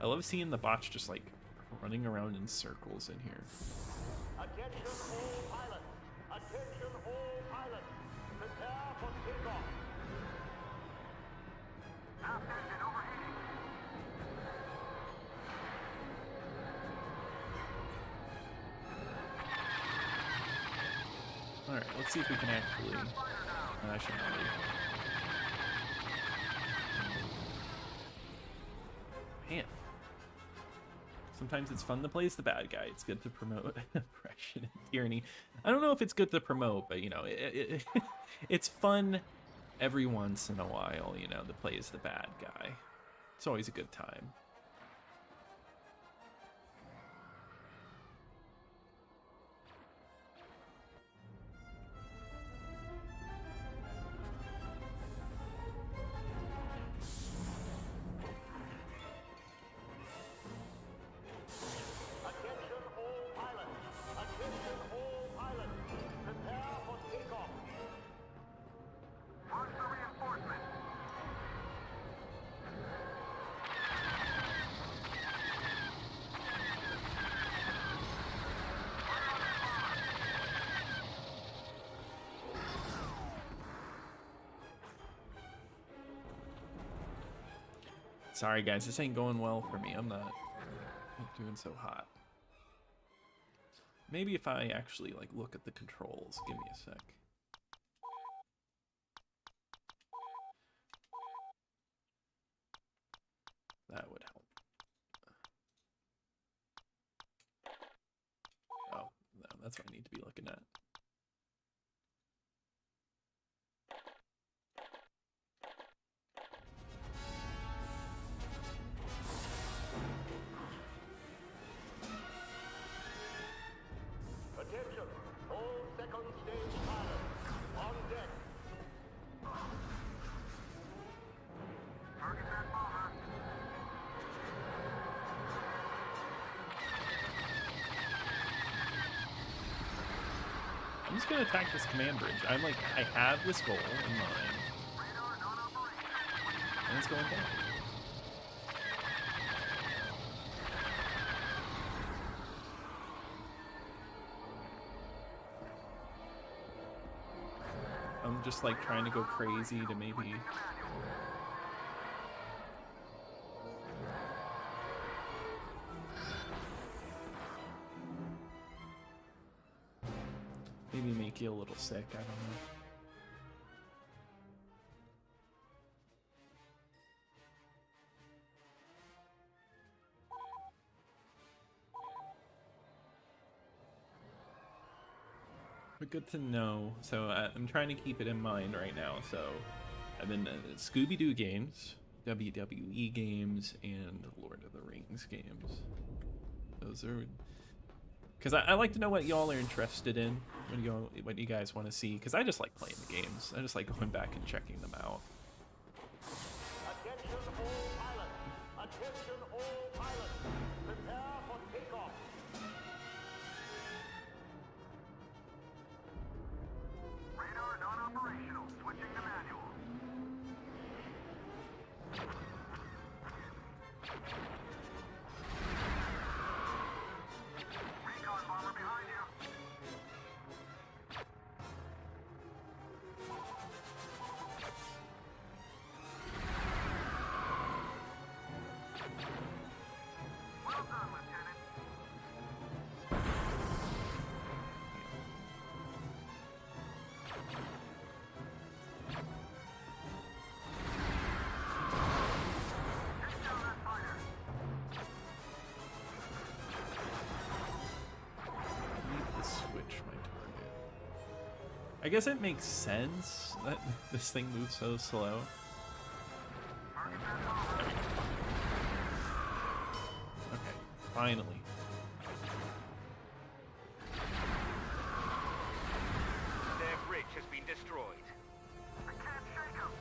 I love seeing the bots just like running around in circles in here. Attention all pilots! Attention all pilots! Prepare for takeoff! Aft engine overheating! Alright, let's see if we can actually... I should not leave. Man. Sometimes it's fun to play as the bad guy. It's good to promote oppression and tyranny. I don't know if it's good to promote, but, you know, it's fun every once in a while, you know, to play as the bad guy. It's always a good time. Attention all pilots! Attention all pilots! Prepare for takeoff! Watch the reinforcement! Sorry guys, this ain't going well for me. I'm not doing so hot. Maybe if I actually like look at the controls. Give me a sec. That would help. Oh, no, that's what I need to be looking at. Attention! All second stage pilots! On deck! Target that bomber! I'm just gonna attack this command bridge. I have this goal in mind. Radar non-operational. And it's going down. I'm just like trying to go crazy to maybe... maybe make you a little sick, I don't know. But good to know. So I'm trying to keep it in mind right now. So I've been Scooby-Doo games, WWE games, and Lord of the Rings games. Those are Because I like to know what y'all are interested in, what you guys want to see. Because I just like playing the games. I just like going back and checking them out. Attention all pilots! Attention all pilots! Prepare for takeoff! Radar non-operational. Switching to manual. Recon bomber behind you. Well done, Lieutenant. Take down that fighter. Need to switch my target. I guess it makes sense that this thing moves so slow. Target that bomber. Okay, finally. Their bridge has been destroyed. I can't shake him.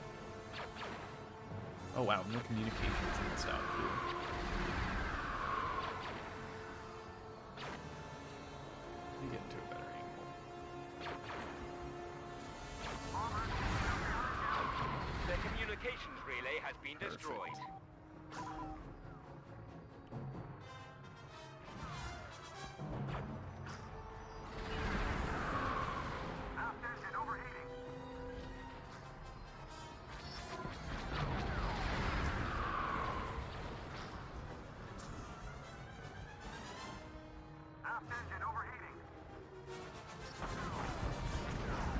Oh wow, no communications and stuff. Cool. Let me get into a better angle. Their communications relay has been destroyed. Aft engine overheating. Aft engine overheating.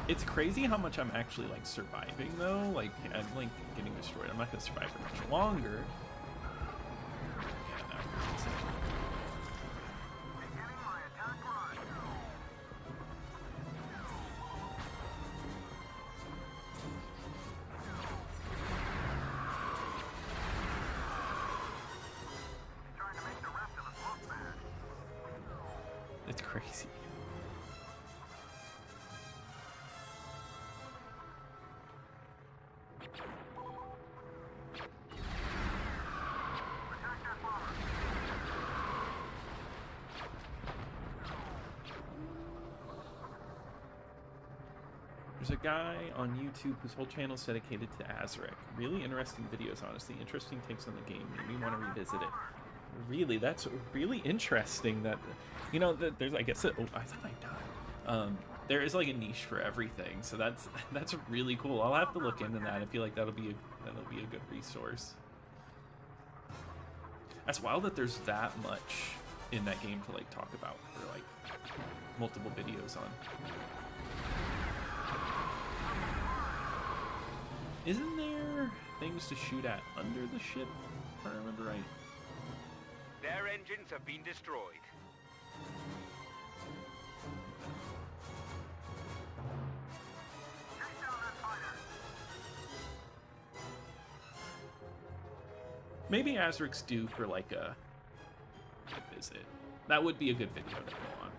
It's crazy how much I'm actually like surviving though. Like I'm like getting destroyed. I'm not gonna survive for much longer. Yeah, no, it's insane. Beginning my attack run. He's trying to make the rest of us look bad. It's crazy. Attack that bomber. There's a guy on YouTube whose whole channel is dedicated to Azrek. Really interesting videos, honestly. Interesting takes on the game. Made me want to revisit it. Really, that's really interesting. That, you know, that there's, I guess, oh, I thought I died. There is like a niche for everything, so that's really cool. I'll have to look into that. I feel like that'll be a good resource. That's wild that there's that much in that game to like talk about for like multiple videos on. Isn't there things to shoot at under the ship, if I remember right? Their engines have been destroyed. Take down that fighter. Maybe Azric's due for like a visit. That would be a good video to go on.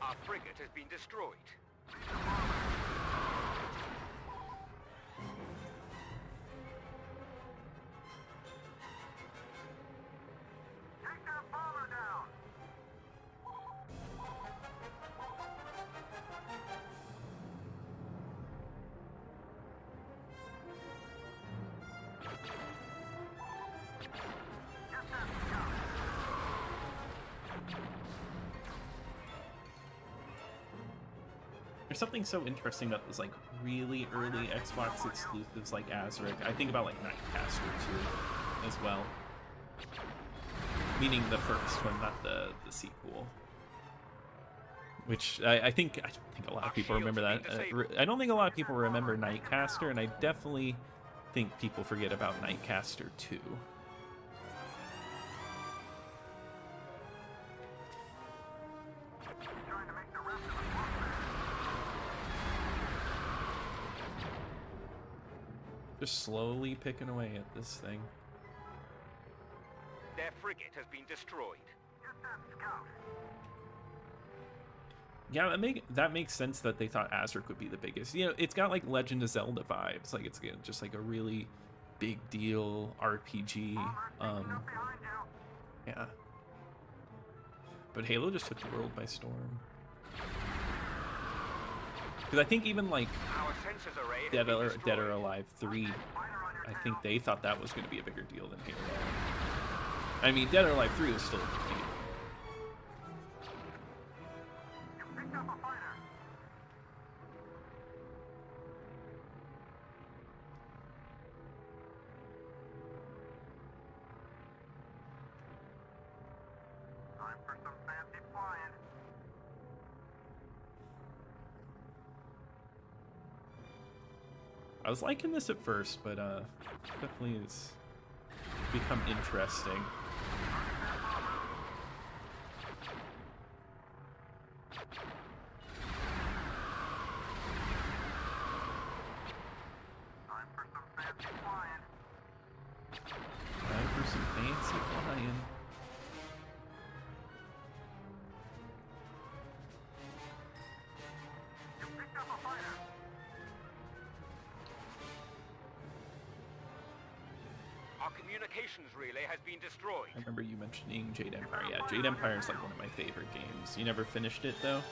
Our frigate has been destroyed. Take that bomber down. Get that scout. There's something so interesting about those like really early Xbox exclusives like Azric. I think about like Nightcaster too, as well. Meaning the first one, not the sequel. Which I think a lot of people remember that. I don't think a lot of people remember Nightcaster, and I definitely think people forget about Nightcaster 2. Trying to make the rest Just slowly picking away at this thing. Their frigate has been destroyed. Get that scout. Yeah, that makes sense that they thought Azric would be the biggest. You know, it's got like Legend of Zelda vibes. Like it's just like a really big deal RPG. Up behind you. Yeah. But Halo just took the world by storm. Because I think even like Our sensors array has Dead been or destroyed. Alive 3, Fighter on your I think they thought that was going to be a bigger deal than Halo. I mean, Dead or Alive 3 was still a big deal. You picked up a fighter. Time for some fancy flying. I was liking this at first, but definitely has become interesting. Time for some fancy flying. Time for some fancy flying. You picked up a fighter. Our communications relay has been destroyed. I remember you mentioning Jade Empire. Yeah, Jade Empire is like one of my favorite games. You never finished it though?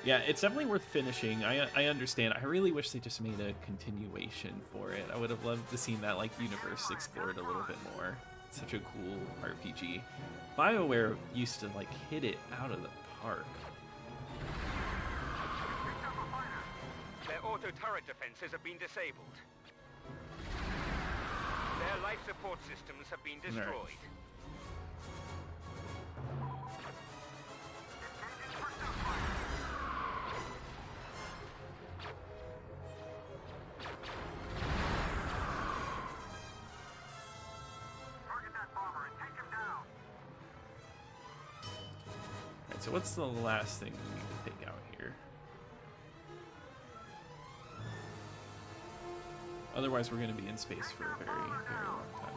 Yeah, it's definitely worth finishing. I understand. I really wish they just made a continuation for it. I would have loved to seen that like universe explored a little bit more. It's such a cool RPG. BioWare used to like hit it out of the park. Their auto turret defenses have been disabled. Their life support systems have been destroyed. Target that bomber and take him down. Alright, so what's the last thing we need to take out here? Otherwise, we're going to be in space for a very, very long time.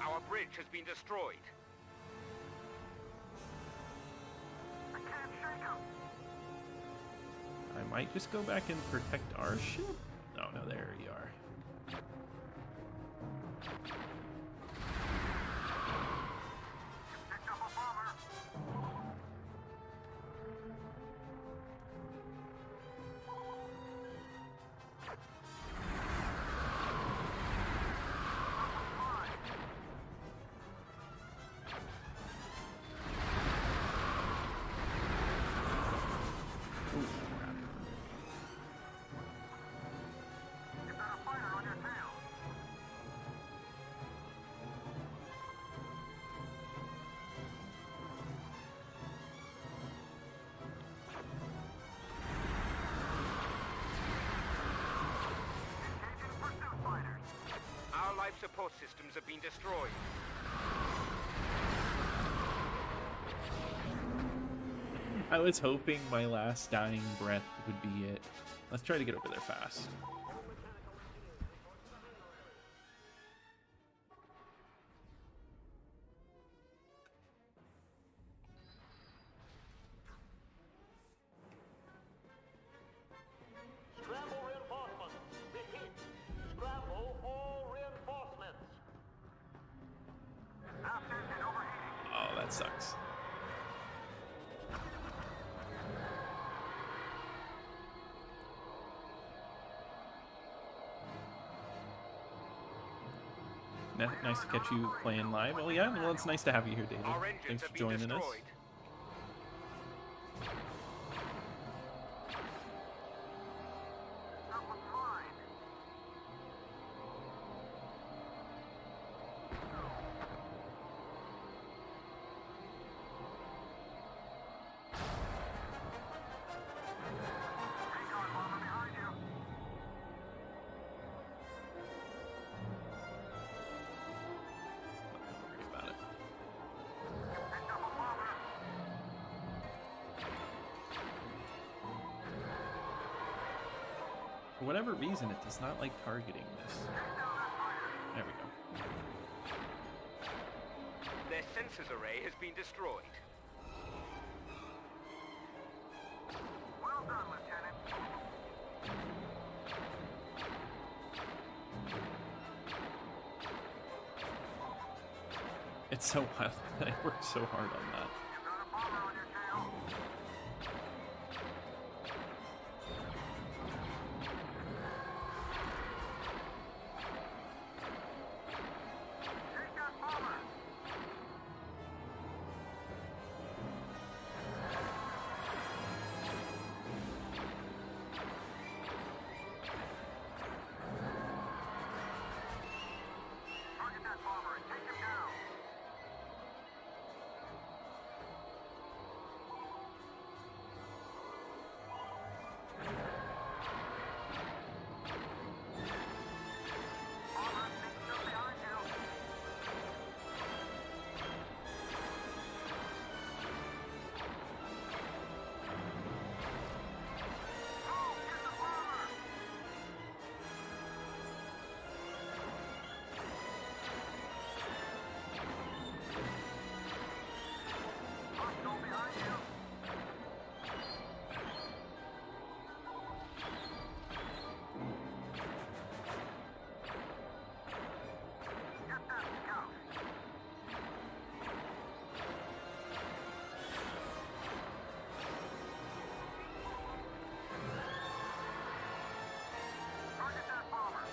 Our bridge has been destroyed. I can't shake him. I might just go back and protect our ship. Oh no, there you are. Picked up a bomber. Ooh, crap. You've got a fighter on your tail. Engaging pursuit fighters. Our life support systems have been destroyed. I was hoping my last dying breath would be it. Let's try to get over there fast. Scramble reinforcements. Repeat. Scramble all reinforcements. Aft engine overheating. Oh, that sucks. Nice to catch you playing live. Well, yeah, well, it's nice to have you here, David. Our engines Thanks have for been joining us. destroyed. That was mine. Recon bomber behind you. Don't worry about it. Picked up a bomber. For whatever reason, it does not like targeting this. There we go. Their sensors array has been destroyed. Well done, Lieutenant. It's so wild that I worked so hard on that. You've got a bomber on your tail. Take that bomber. Target that bomber and take him down. Bomber, think still behind you. Oh, get the bomber. Hostile behind you. Get that scout. Target that bomber.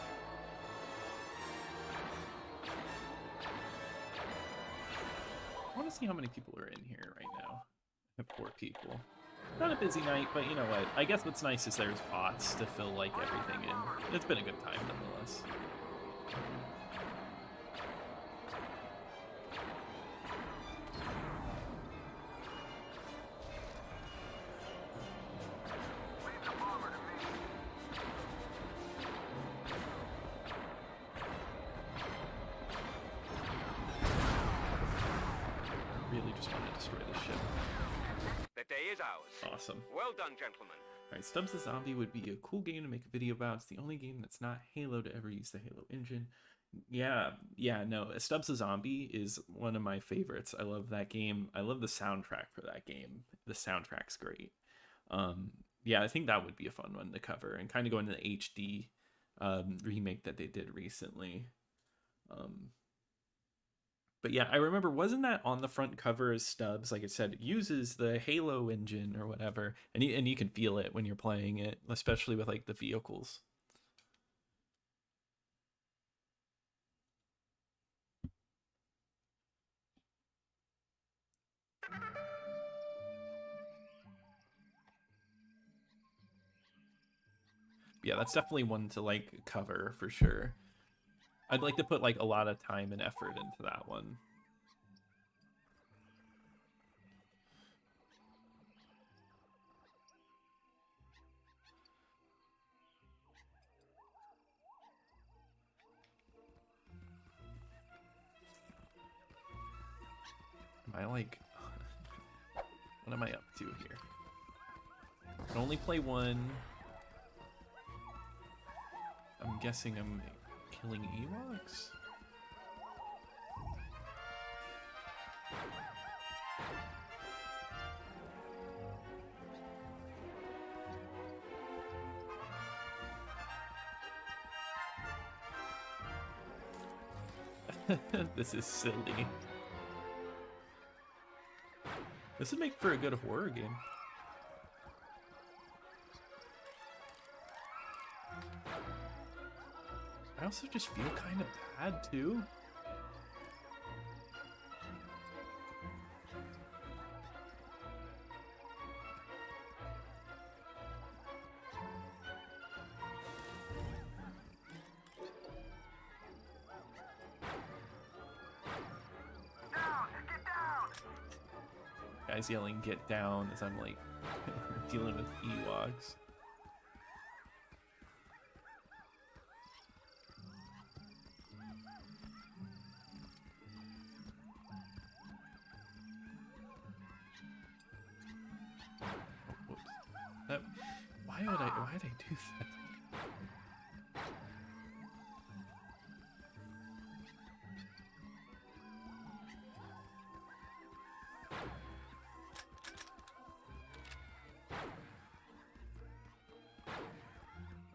I want to see how many people are in here right now. I have 4 people. Not a busy night, but you know what? I guess what's nice is there's bots to fill like everything in. It's been a good time nonetheless. Leave the bomber to me. Really just want to destroy this ship. The day is ours. Awesome. Well done, gentlemen. Alright, Stubbs the Zombie would be a cool game to make a video about. It's the only game that's not Halo to ever use the Halo engine. Yeah, no, Stubbs the Zombie is one of my favorites. I love that game. I love the soundtrack for that game. The soundtrack's great. Yeah, I think that would be a fun one to cover and kind of go into the HD remake that they did recently. But yeah, I remember, wasn't that on the front cover as Stubbs? Like it said, it uses the Halo engine or whatever, and you can feel it when you're playing it, especially with like the vehicles. Yeah, that's definitely one to like cover for sure. I'd like to put like a lot of time and effort into that one. Am I like... What am I up to here? I can only play one. I'm guessing I'm killing Ewoks? This is silly. This would make for a good horror game. I also just feel kind of bad too. Get down! Guys yelling "get down" as I'm like dealing with Ewoks. Whoops. Why did I do that?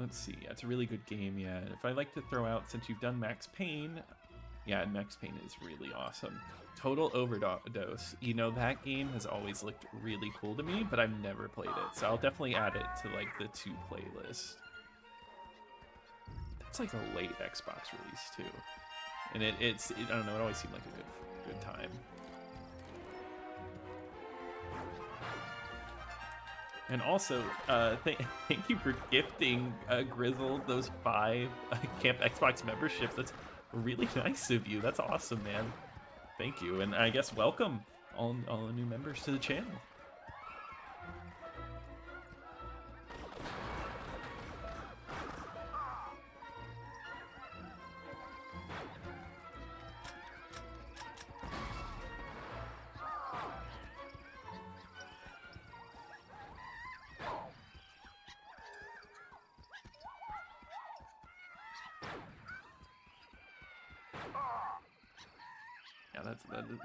Let's see. Yeah, it's a really good game. Yeah, if I'd like to throw out, since you've done Max Payne, yeah, Max Payne is really awesome. Total Overdose. You know, that game has always looked really cool to me, but I've never played it, so I'll definitely add it to like the to playlist. That's like a late Xbox release too, and I don't know. It always seemed like a good time. And also, thank you for gifting Grizzle those 5 Camp Xbox memberships. That's really nice of you. That's awesome, man. Thank you. And I guess welcome all the new members to the channel.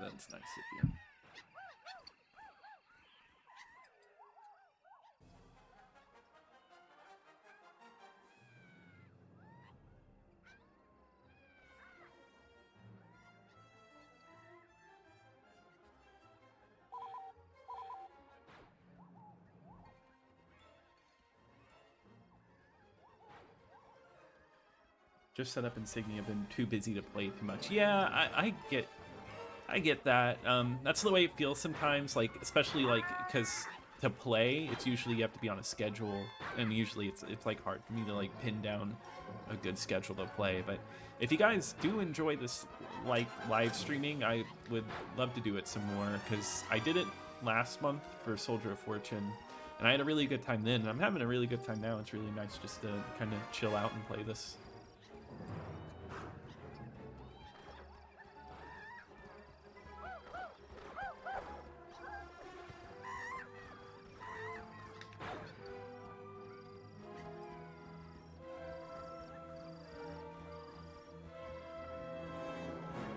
That's nice of you. Just set up Insignia. Been too busy to play too much. Yeah, I get that. That's the way it feels sometimes, like, especially like, because to play, it's usually you have to be on a schedule, and usually it's like hard for me to like pin down a good schedule to play. But if you guys do enjoy this like live streaming, I would love to do it some more, because I did it last month for Soldier of Fortune, and I had a really good time then, and I'm having a really good time now. It's really nice just to kind of chill out and play this.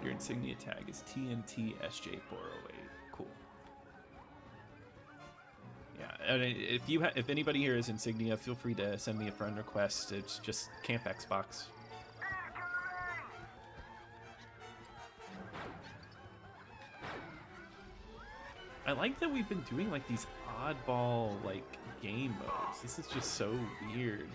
Your Insignia tag is TNT SJ408. Cool. Yeah, and if anybody here is Insignia, feel free to send me a friend request. It's just Camp Xbox. I like that we've been doing like these oddball like game modes. This is just so weird.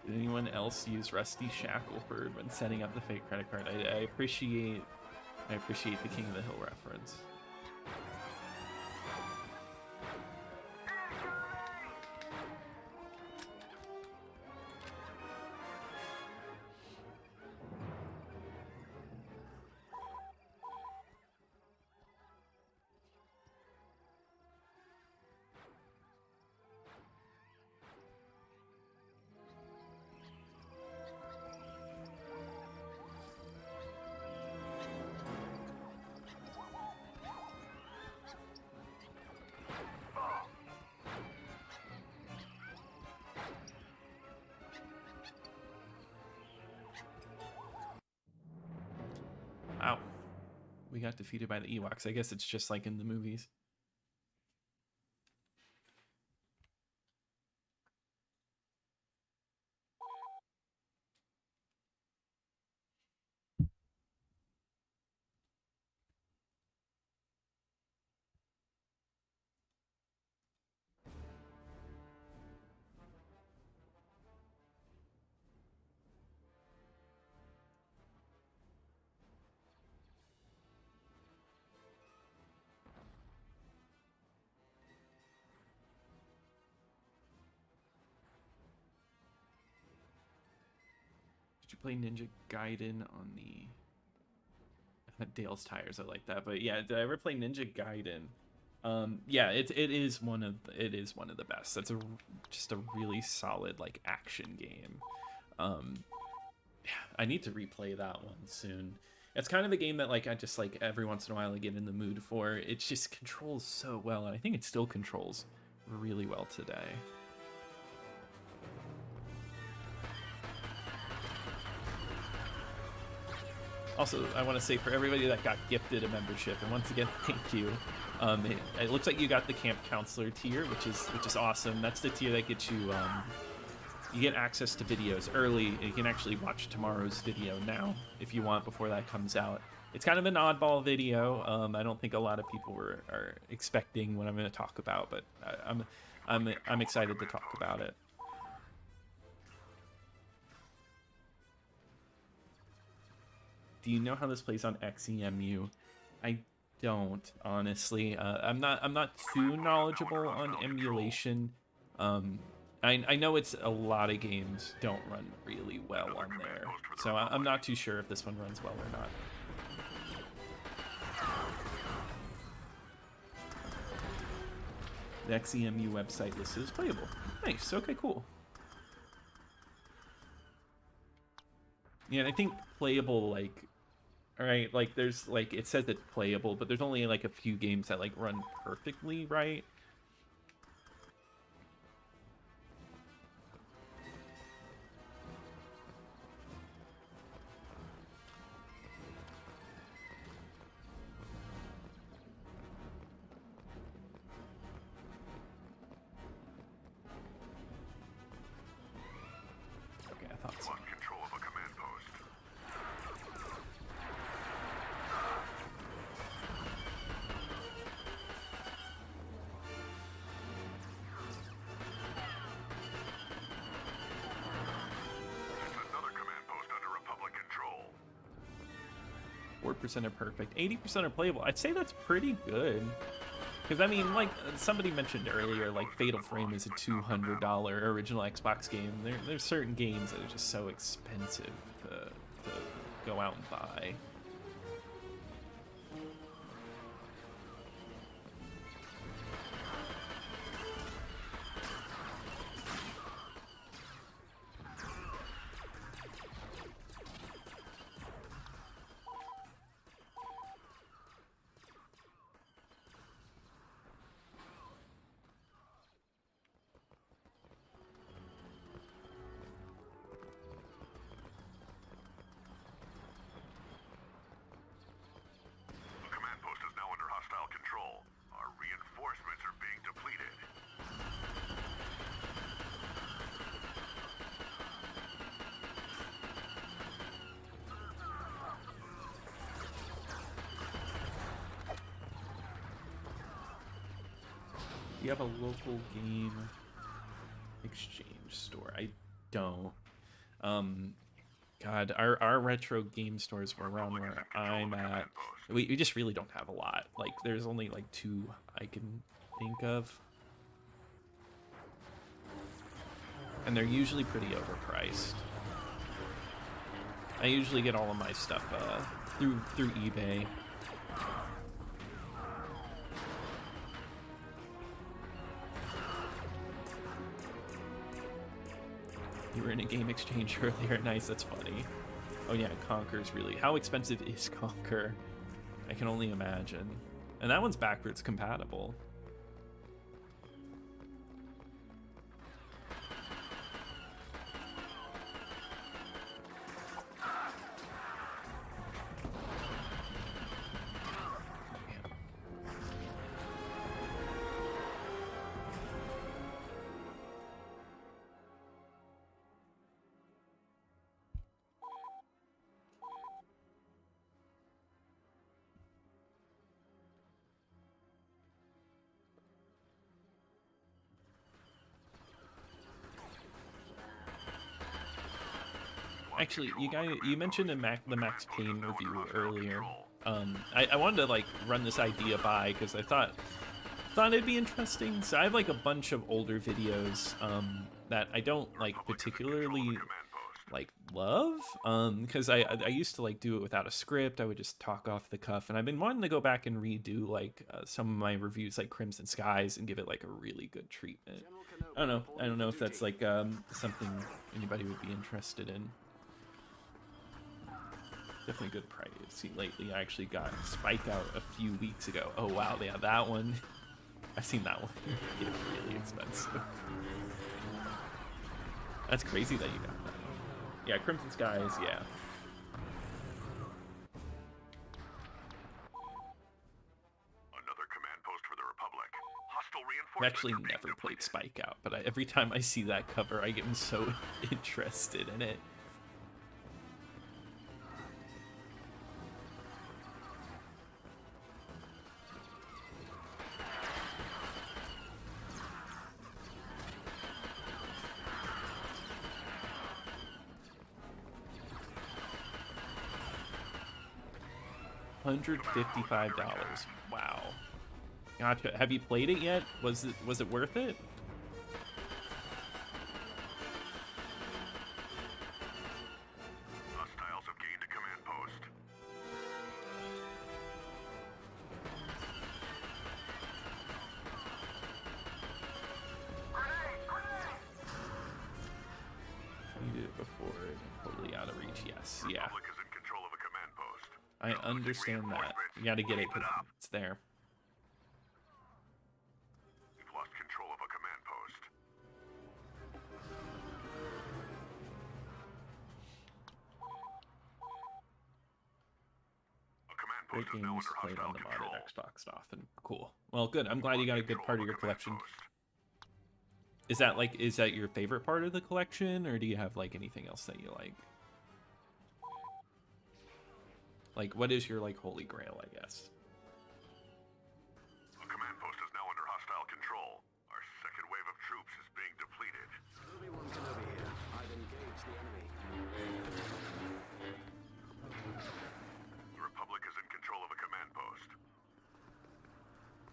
Did anyone else use Rusty Shackleford when setting up the fake credit card? I appreciate the King of the Hill reference. Wow. We got defeated by the Ewoks. I guess it's just like in the movies. Did you play Ninja Gaiden on the Dale's Tires? I like that. But yeah, did I ever play Ninja Gaiden Yeah, it is one of the best. That's just a really solid like action game. Yeah, I need to replay that one soon. It's kind of a game that like I just like every once in a while I get in the mood for. It just controls so well, and I think it still controls really well today. Also, I want to say for everybody that got gifted a membership, and once again, thank you. It looks like you got the camp counselor tier, which is awesome. That's the tier that gets you you get access to videos early. You can actually watch tomorrow's video now if you want before that comes out. It's kind of an oddball video. I don't think a lot of people are expecting what I'm going to talk about, but I'm excited to talk about it. Do you know how this plays on XEMU? I don't, honestly. I'm not too knowledgeable on emulation. I know it's a lot of games don't run really well on there, so I'm not too sure if this one runs well or not. The XEMU website listed as playable. Nice. Okay, cool. Yeah, and I think playable, like, all right, like there's like it says it's playable, but there's only like a few games that like run perfectly right. Okay, I thought so. Control of a command post. Another command post under Republic control. 4% are perfect, 80% are playable. I'd say that's pretty good. Because, I mean, like somebody mentioned earlier, like Fatal Frame is a $200 original Xbox game. There's certain games that are just so expensive to go out and buy. Command post is now under hostile control. Our reinforcements are being depleted. You have a local game exchange store. I don't. God, our retro game stores were around where I'm at. We just really don't have a lot. Like, there's only like 2 I can think of. And they're usually pretty overpriced. I usually get all of my stuff through eBay. You were in a game exchange earlier. Nice, that's funny. Oh yeah, Conker's really... How expensive is Conker? I can only imagine. And that one's backwards compatible. Actually, you mentioned the Max Payne review earlier. I wanted to like run this idea by because I thought it'd be interesting. So I have like a bunch of older videos that I don't like particularly like love, because I used to like do it without a script. I would just talk off the cuff, and I've been wanting to go back and redo like some of my reviews, like Crimson Skies, and give it like a really good treatment. I don't know if that's like something anybody would be interested in. Definitely good price lately. I actually got Spike out a few weeks ago. Oh wow, yeah, that one. I've seen that one get really expensive. That's crazy that you got that. Yeah, Crimson Skies, yeah. Another command post for the Republic. Hostile I've reinforcements actually are being never played depleted. Spike Out, but every time I see that cover, I get so interested in it. $155. Wow. Gotcha. Have you played it yet? Was it worth it? Hostiles have gained a command post. Need it before totally out of reach. Yes. Yeah. Republic is in control of a command post. I understand that. You gotta get it because it's there. We've lost control of a command post. A command Great post is now games under played hostile on the control. modded Xbox often. Cool. Well, good. I'm glad you got a good part of your collection. Is that your favorite part of the collection, or do you have like anything else that you like? Like, what is your like holy grail, I guess? A command post is now under hostile control. Our second wave of troops is being depleted. Obi-Wan Kenobi here. I've engaged the enemy. The Republic is in control of a command post.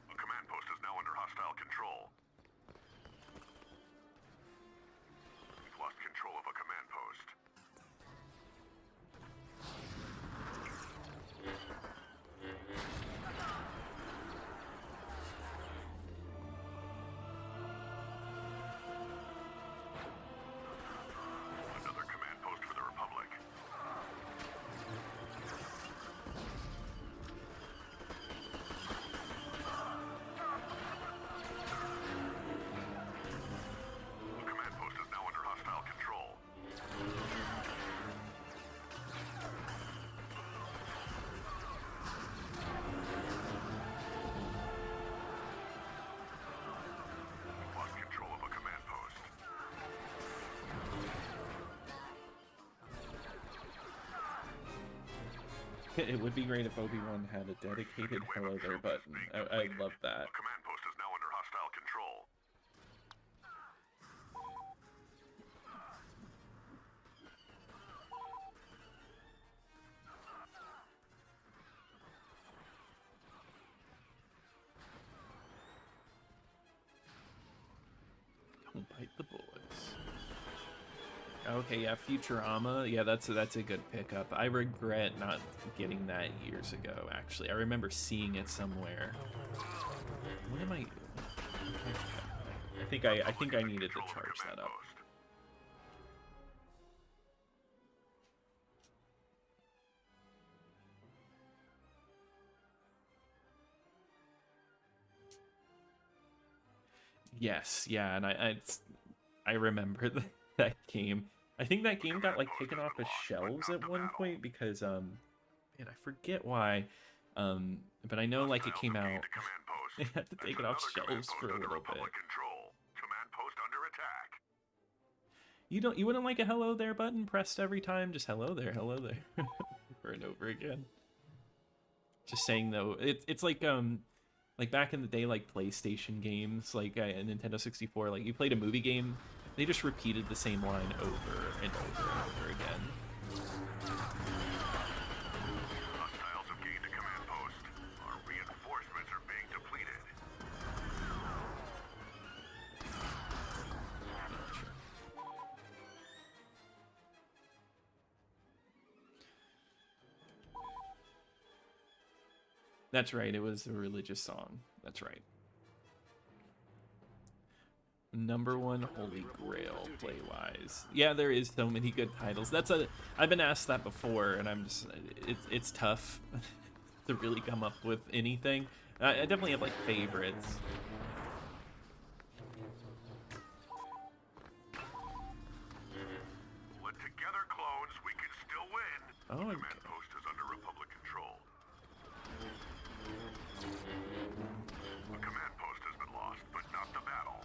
A command post is now under hostile control. We've lost control of a command post. Another command post for the Republic. A command post is now under hostile control. We've lost control of a command post. It would be great if Obi-Wan had a dedicated hello there button. I love that. A command post is now under hostile control. Don't bite the boys. Okay, yeah, Futurama. Yeah, that's a good pickup. I regret not getting that years ago, actually. I remember seeing it somewhere. What am I... I think I needed to charge that up. Yes, yeah, and I remember that game. I think that game got like taken off of shelves at one point because man, I forget why. But I know like it came out. They had to take it off shelves for a little bit. Command post under attack. You wouldn't like a hello there button pressed every time? Just hello there, over and over again. Just saying though, it's like back in the day, like PlayStation games, like Nintendo 64, like you played a movie game, they just repeated the same line over and over and over again. Hostiles have gained a command post. Our reinforcements are being depleted. That's right, it was a religious song. That's right. Number one holy grail play-wise. Yeah, there is so many good titles. I've been asked that before, and I'm just it's tough to really come up with anything. I definitely have like favorites. When together clones, we can still win. Oh, The okay. command post is under Republic control. The command post has been lost, but not the battle.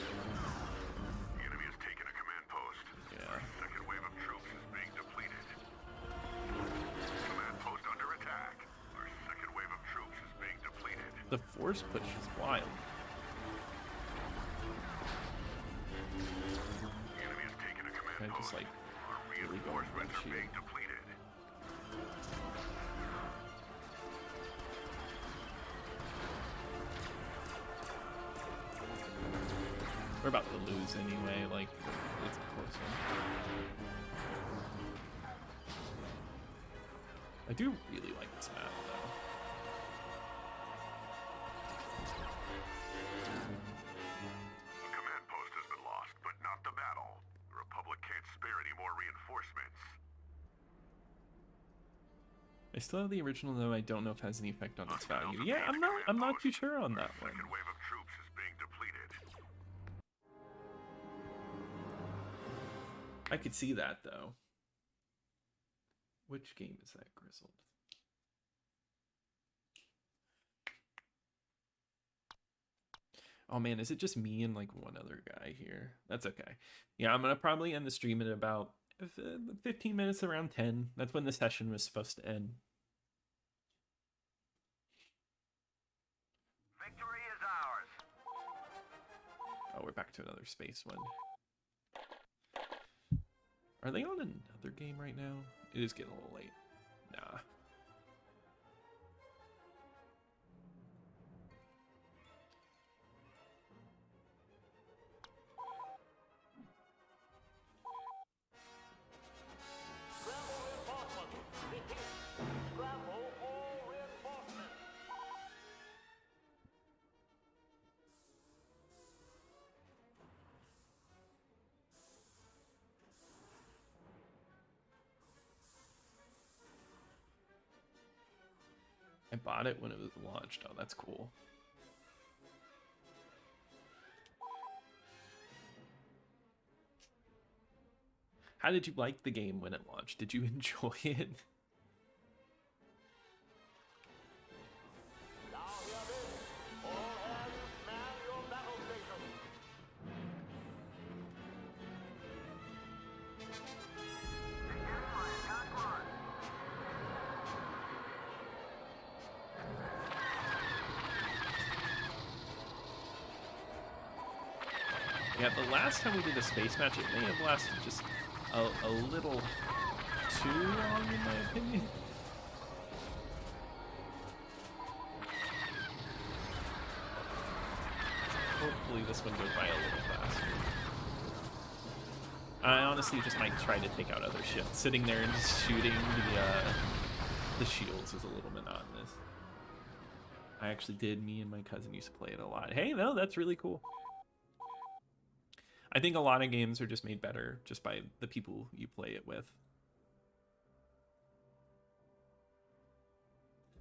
The enemy has taken a command post. Yeah. Our second wave of troops is being depleted. Command post under attack. Our second wave of troops is being depleted. The force push is wild. The enemy has taken a command I just post. like Our really going for reinforcements the are being shield. depleted. We're about to lose anyway, like, it's a close one. I do really like this map, though. The command post has been lost, but not the battle. The Republic can't spare any more reinforcements. I still have the original, though. I don't know if it has any effect on its value. Yeah, I'm not too sure on that one. Second wave of troops is being depleted. I could see that, though. Which game is that, Grizzled? Oh man, is it just me and like one other guy here? That's okay. Yeah, I'm gonna probably end the stream in about 15 minutes, around 10. That's when the session was supposed to end. Victory is ours. Oh, we're back to another space one. Are they on another game right now? It is getting a little late. Nah. I bought it when it was launched. Oh, that's cool. How did you like the game when it launched? Did you enjoy it? Yeah, the last time we did a space match, it may have lasted just a little too long, in my opinion. Hopefully this one goes by a little faster. I honestly just might try to take out other ships. Sitting there and just shooting the shields is a little monotonous. I actually did. Me and my cousin used to play it a lot. Hey, no, that's really cool. I think a lot of games are just made better just by the people you play it with.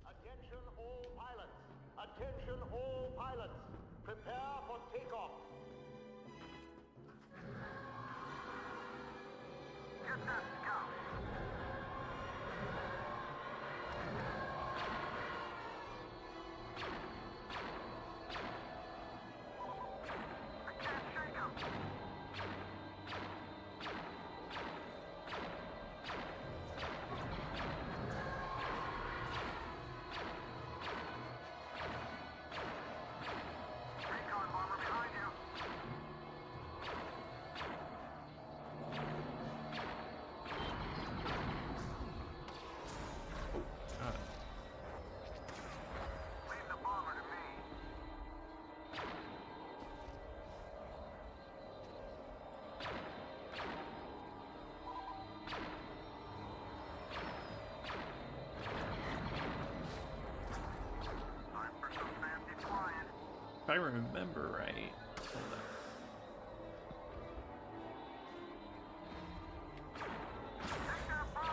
Attention all pilots. Attention all pilots. Prepare for takeoff. Get that scout. I can't shake him. If I remember right. Hold on.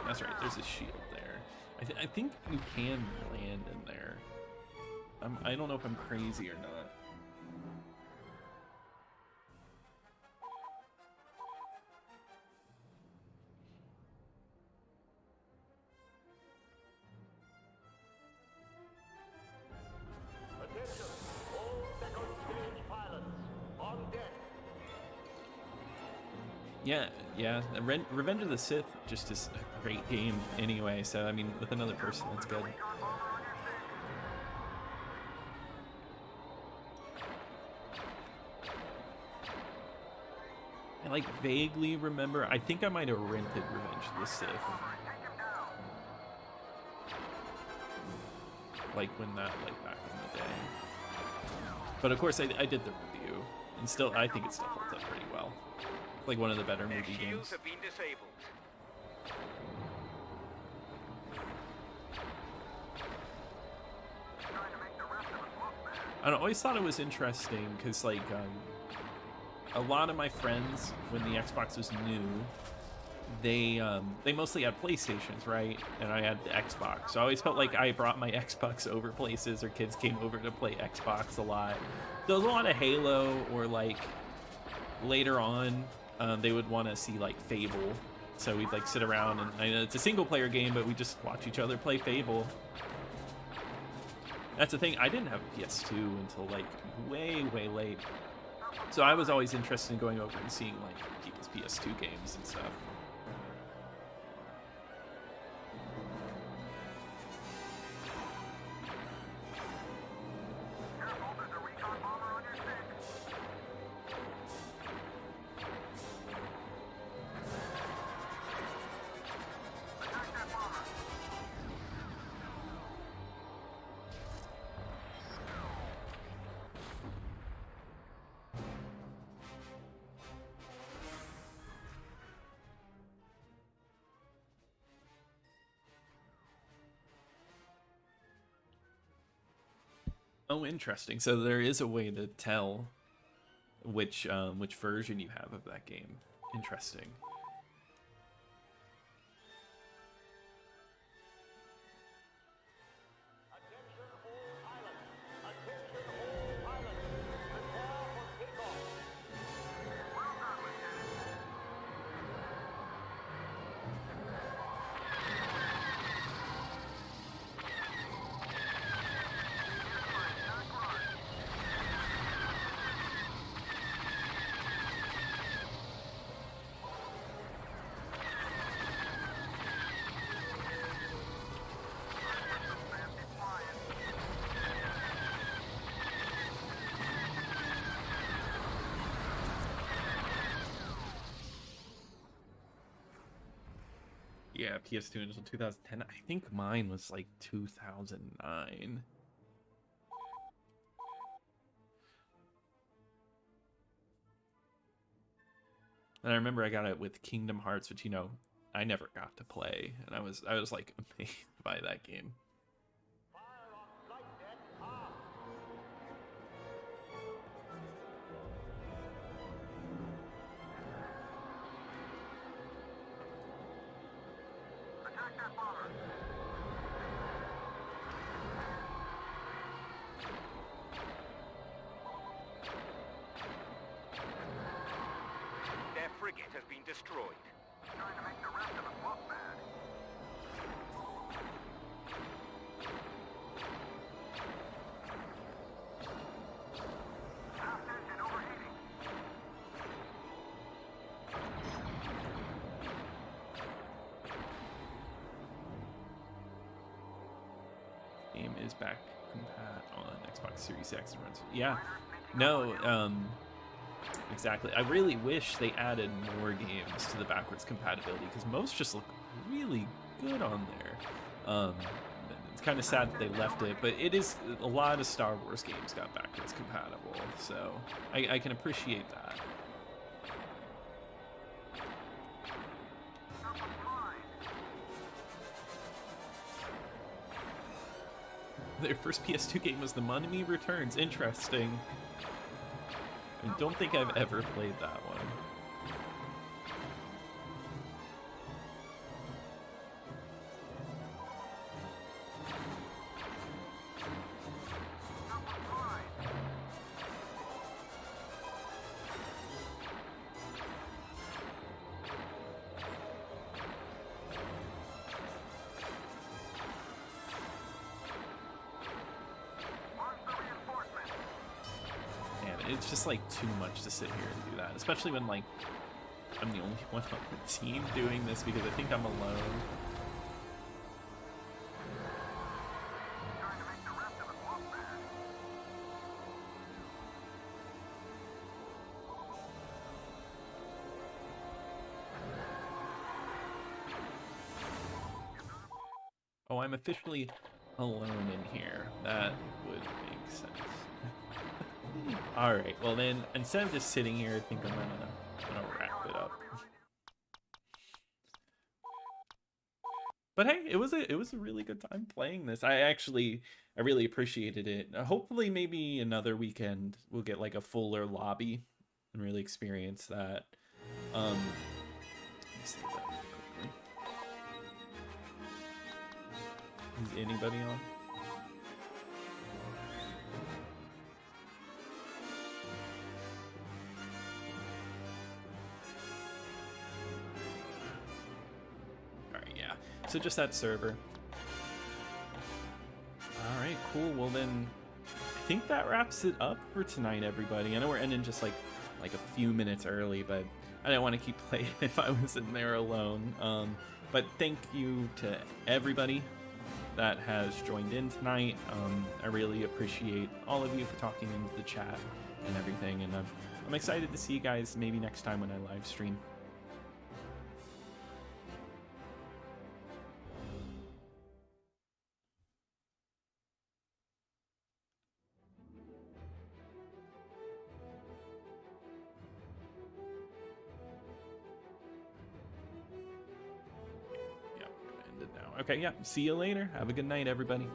That's right, there's a shield there. I think you can land in there. I don't know if I'm crazy or not. Attention, all second stage pilots, on deck. Yeah. Revenge of the Sith just is a great game anyway. So I mean, with another person, that's good. I like vaguely remember. I think I might have rented Revenge of the Sith. Like when that, like back in the day. But of course, I did the review, and still, I think it still holds up pretty well. Like one of the better Their movie shields games. have been disabled. I always thought it was interesting because, like, a lot of my friends, when the Xbox was new, they mostly had PlayStations, right? And I had the Xbox. So I always felt like I brought my Xbox over places, or kids came over to play Xbox a lot. There was a lot of Halo, or like later on, they would want to see like Fable. So we'd like sit around, and I know it's a single player game, but we just watch each other play Fable. That's the thing, I didn't have a PS2 until like way late. So I was always interested in going over and seeing like people's PS2 games and stuff. Oh, interesting. So there is a way to tell which version you have of that game. Interesting. Attention all pilots. Attention all pilots. Prepare for takeoff. Well done, Lieutenant. Yeah, PS2 until 2010. I think mine was like 2009. And I remember I got it with Kingdom Hearts, which, you know, I never got to play, and I was like amazed by that game. Fire on flight deck armed. Attack that bomber. Their frigate has been destroyed. Trying to make the rest of us look bad. Aft engine overheating. Game is back compat on Xbox Series X and runs. Yeah, no, exactly. I really wish they added more games to the backwards compatibility, because most just look really good on there. It's kind of sad that they left it, but it is a lot of Star Wars games got backwards compatible, so I can appreciate that. Their first PS2 game was The Mummy Returns. Interesting. I don't think I've ever played that one. It's just like too much to sit here and do that, especially when like I'm the only one on the team doing this because I think I'm alone. Oh, I'm officially alone in here. That would make sense. All right, well then, instead of just sitting here, I think I'm gonna wrap it up. But hey, it was a really good time playing this. I really appreciated it. Hopefully, maybe another weekend we'll get like a fuller lobby and really experience that. Let me see that really quickly. Is anybody on? So just that server. All right, cool. Well then, I think that wraps it up for tonight, everybody. I know we're ending just like a few minutes early, but I didn't want to keep playing if I was in there alone. But thank you to everybody that has joined in tonight. I really appreciate all of you for talking into the chat and everything, and I'm excited to see you guys maybe next time when I live stream. Okay, yeah. See you later. Have a good night, everybody.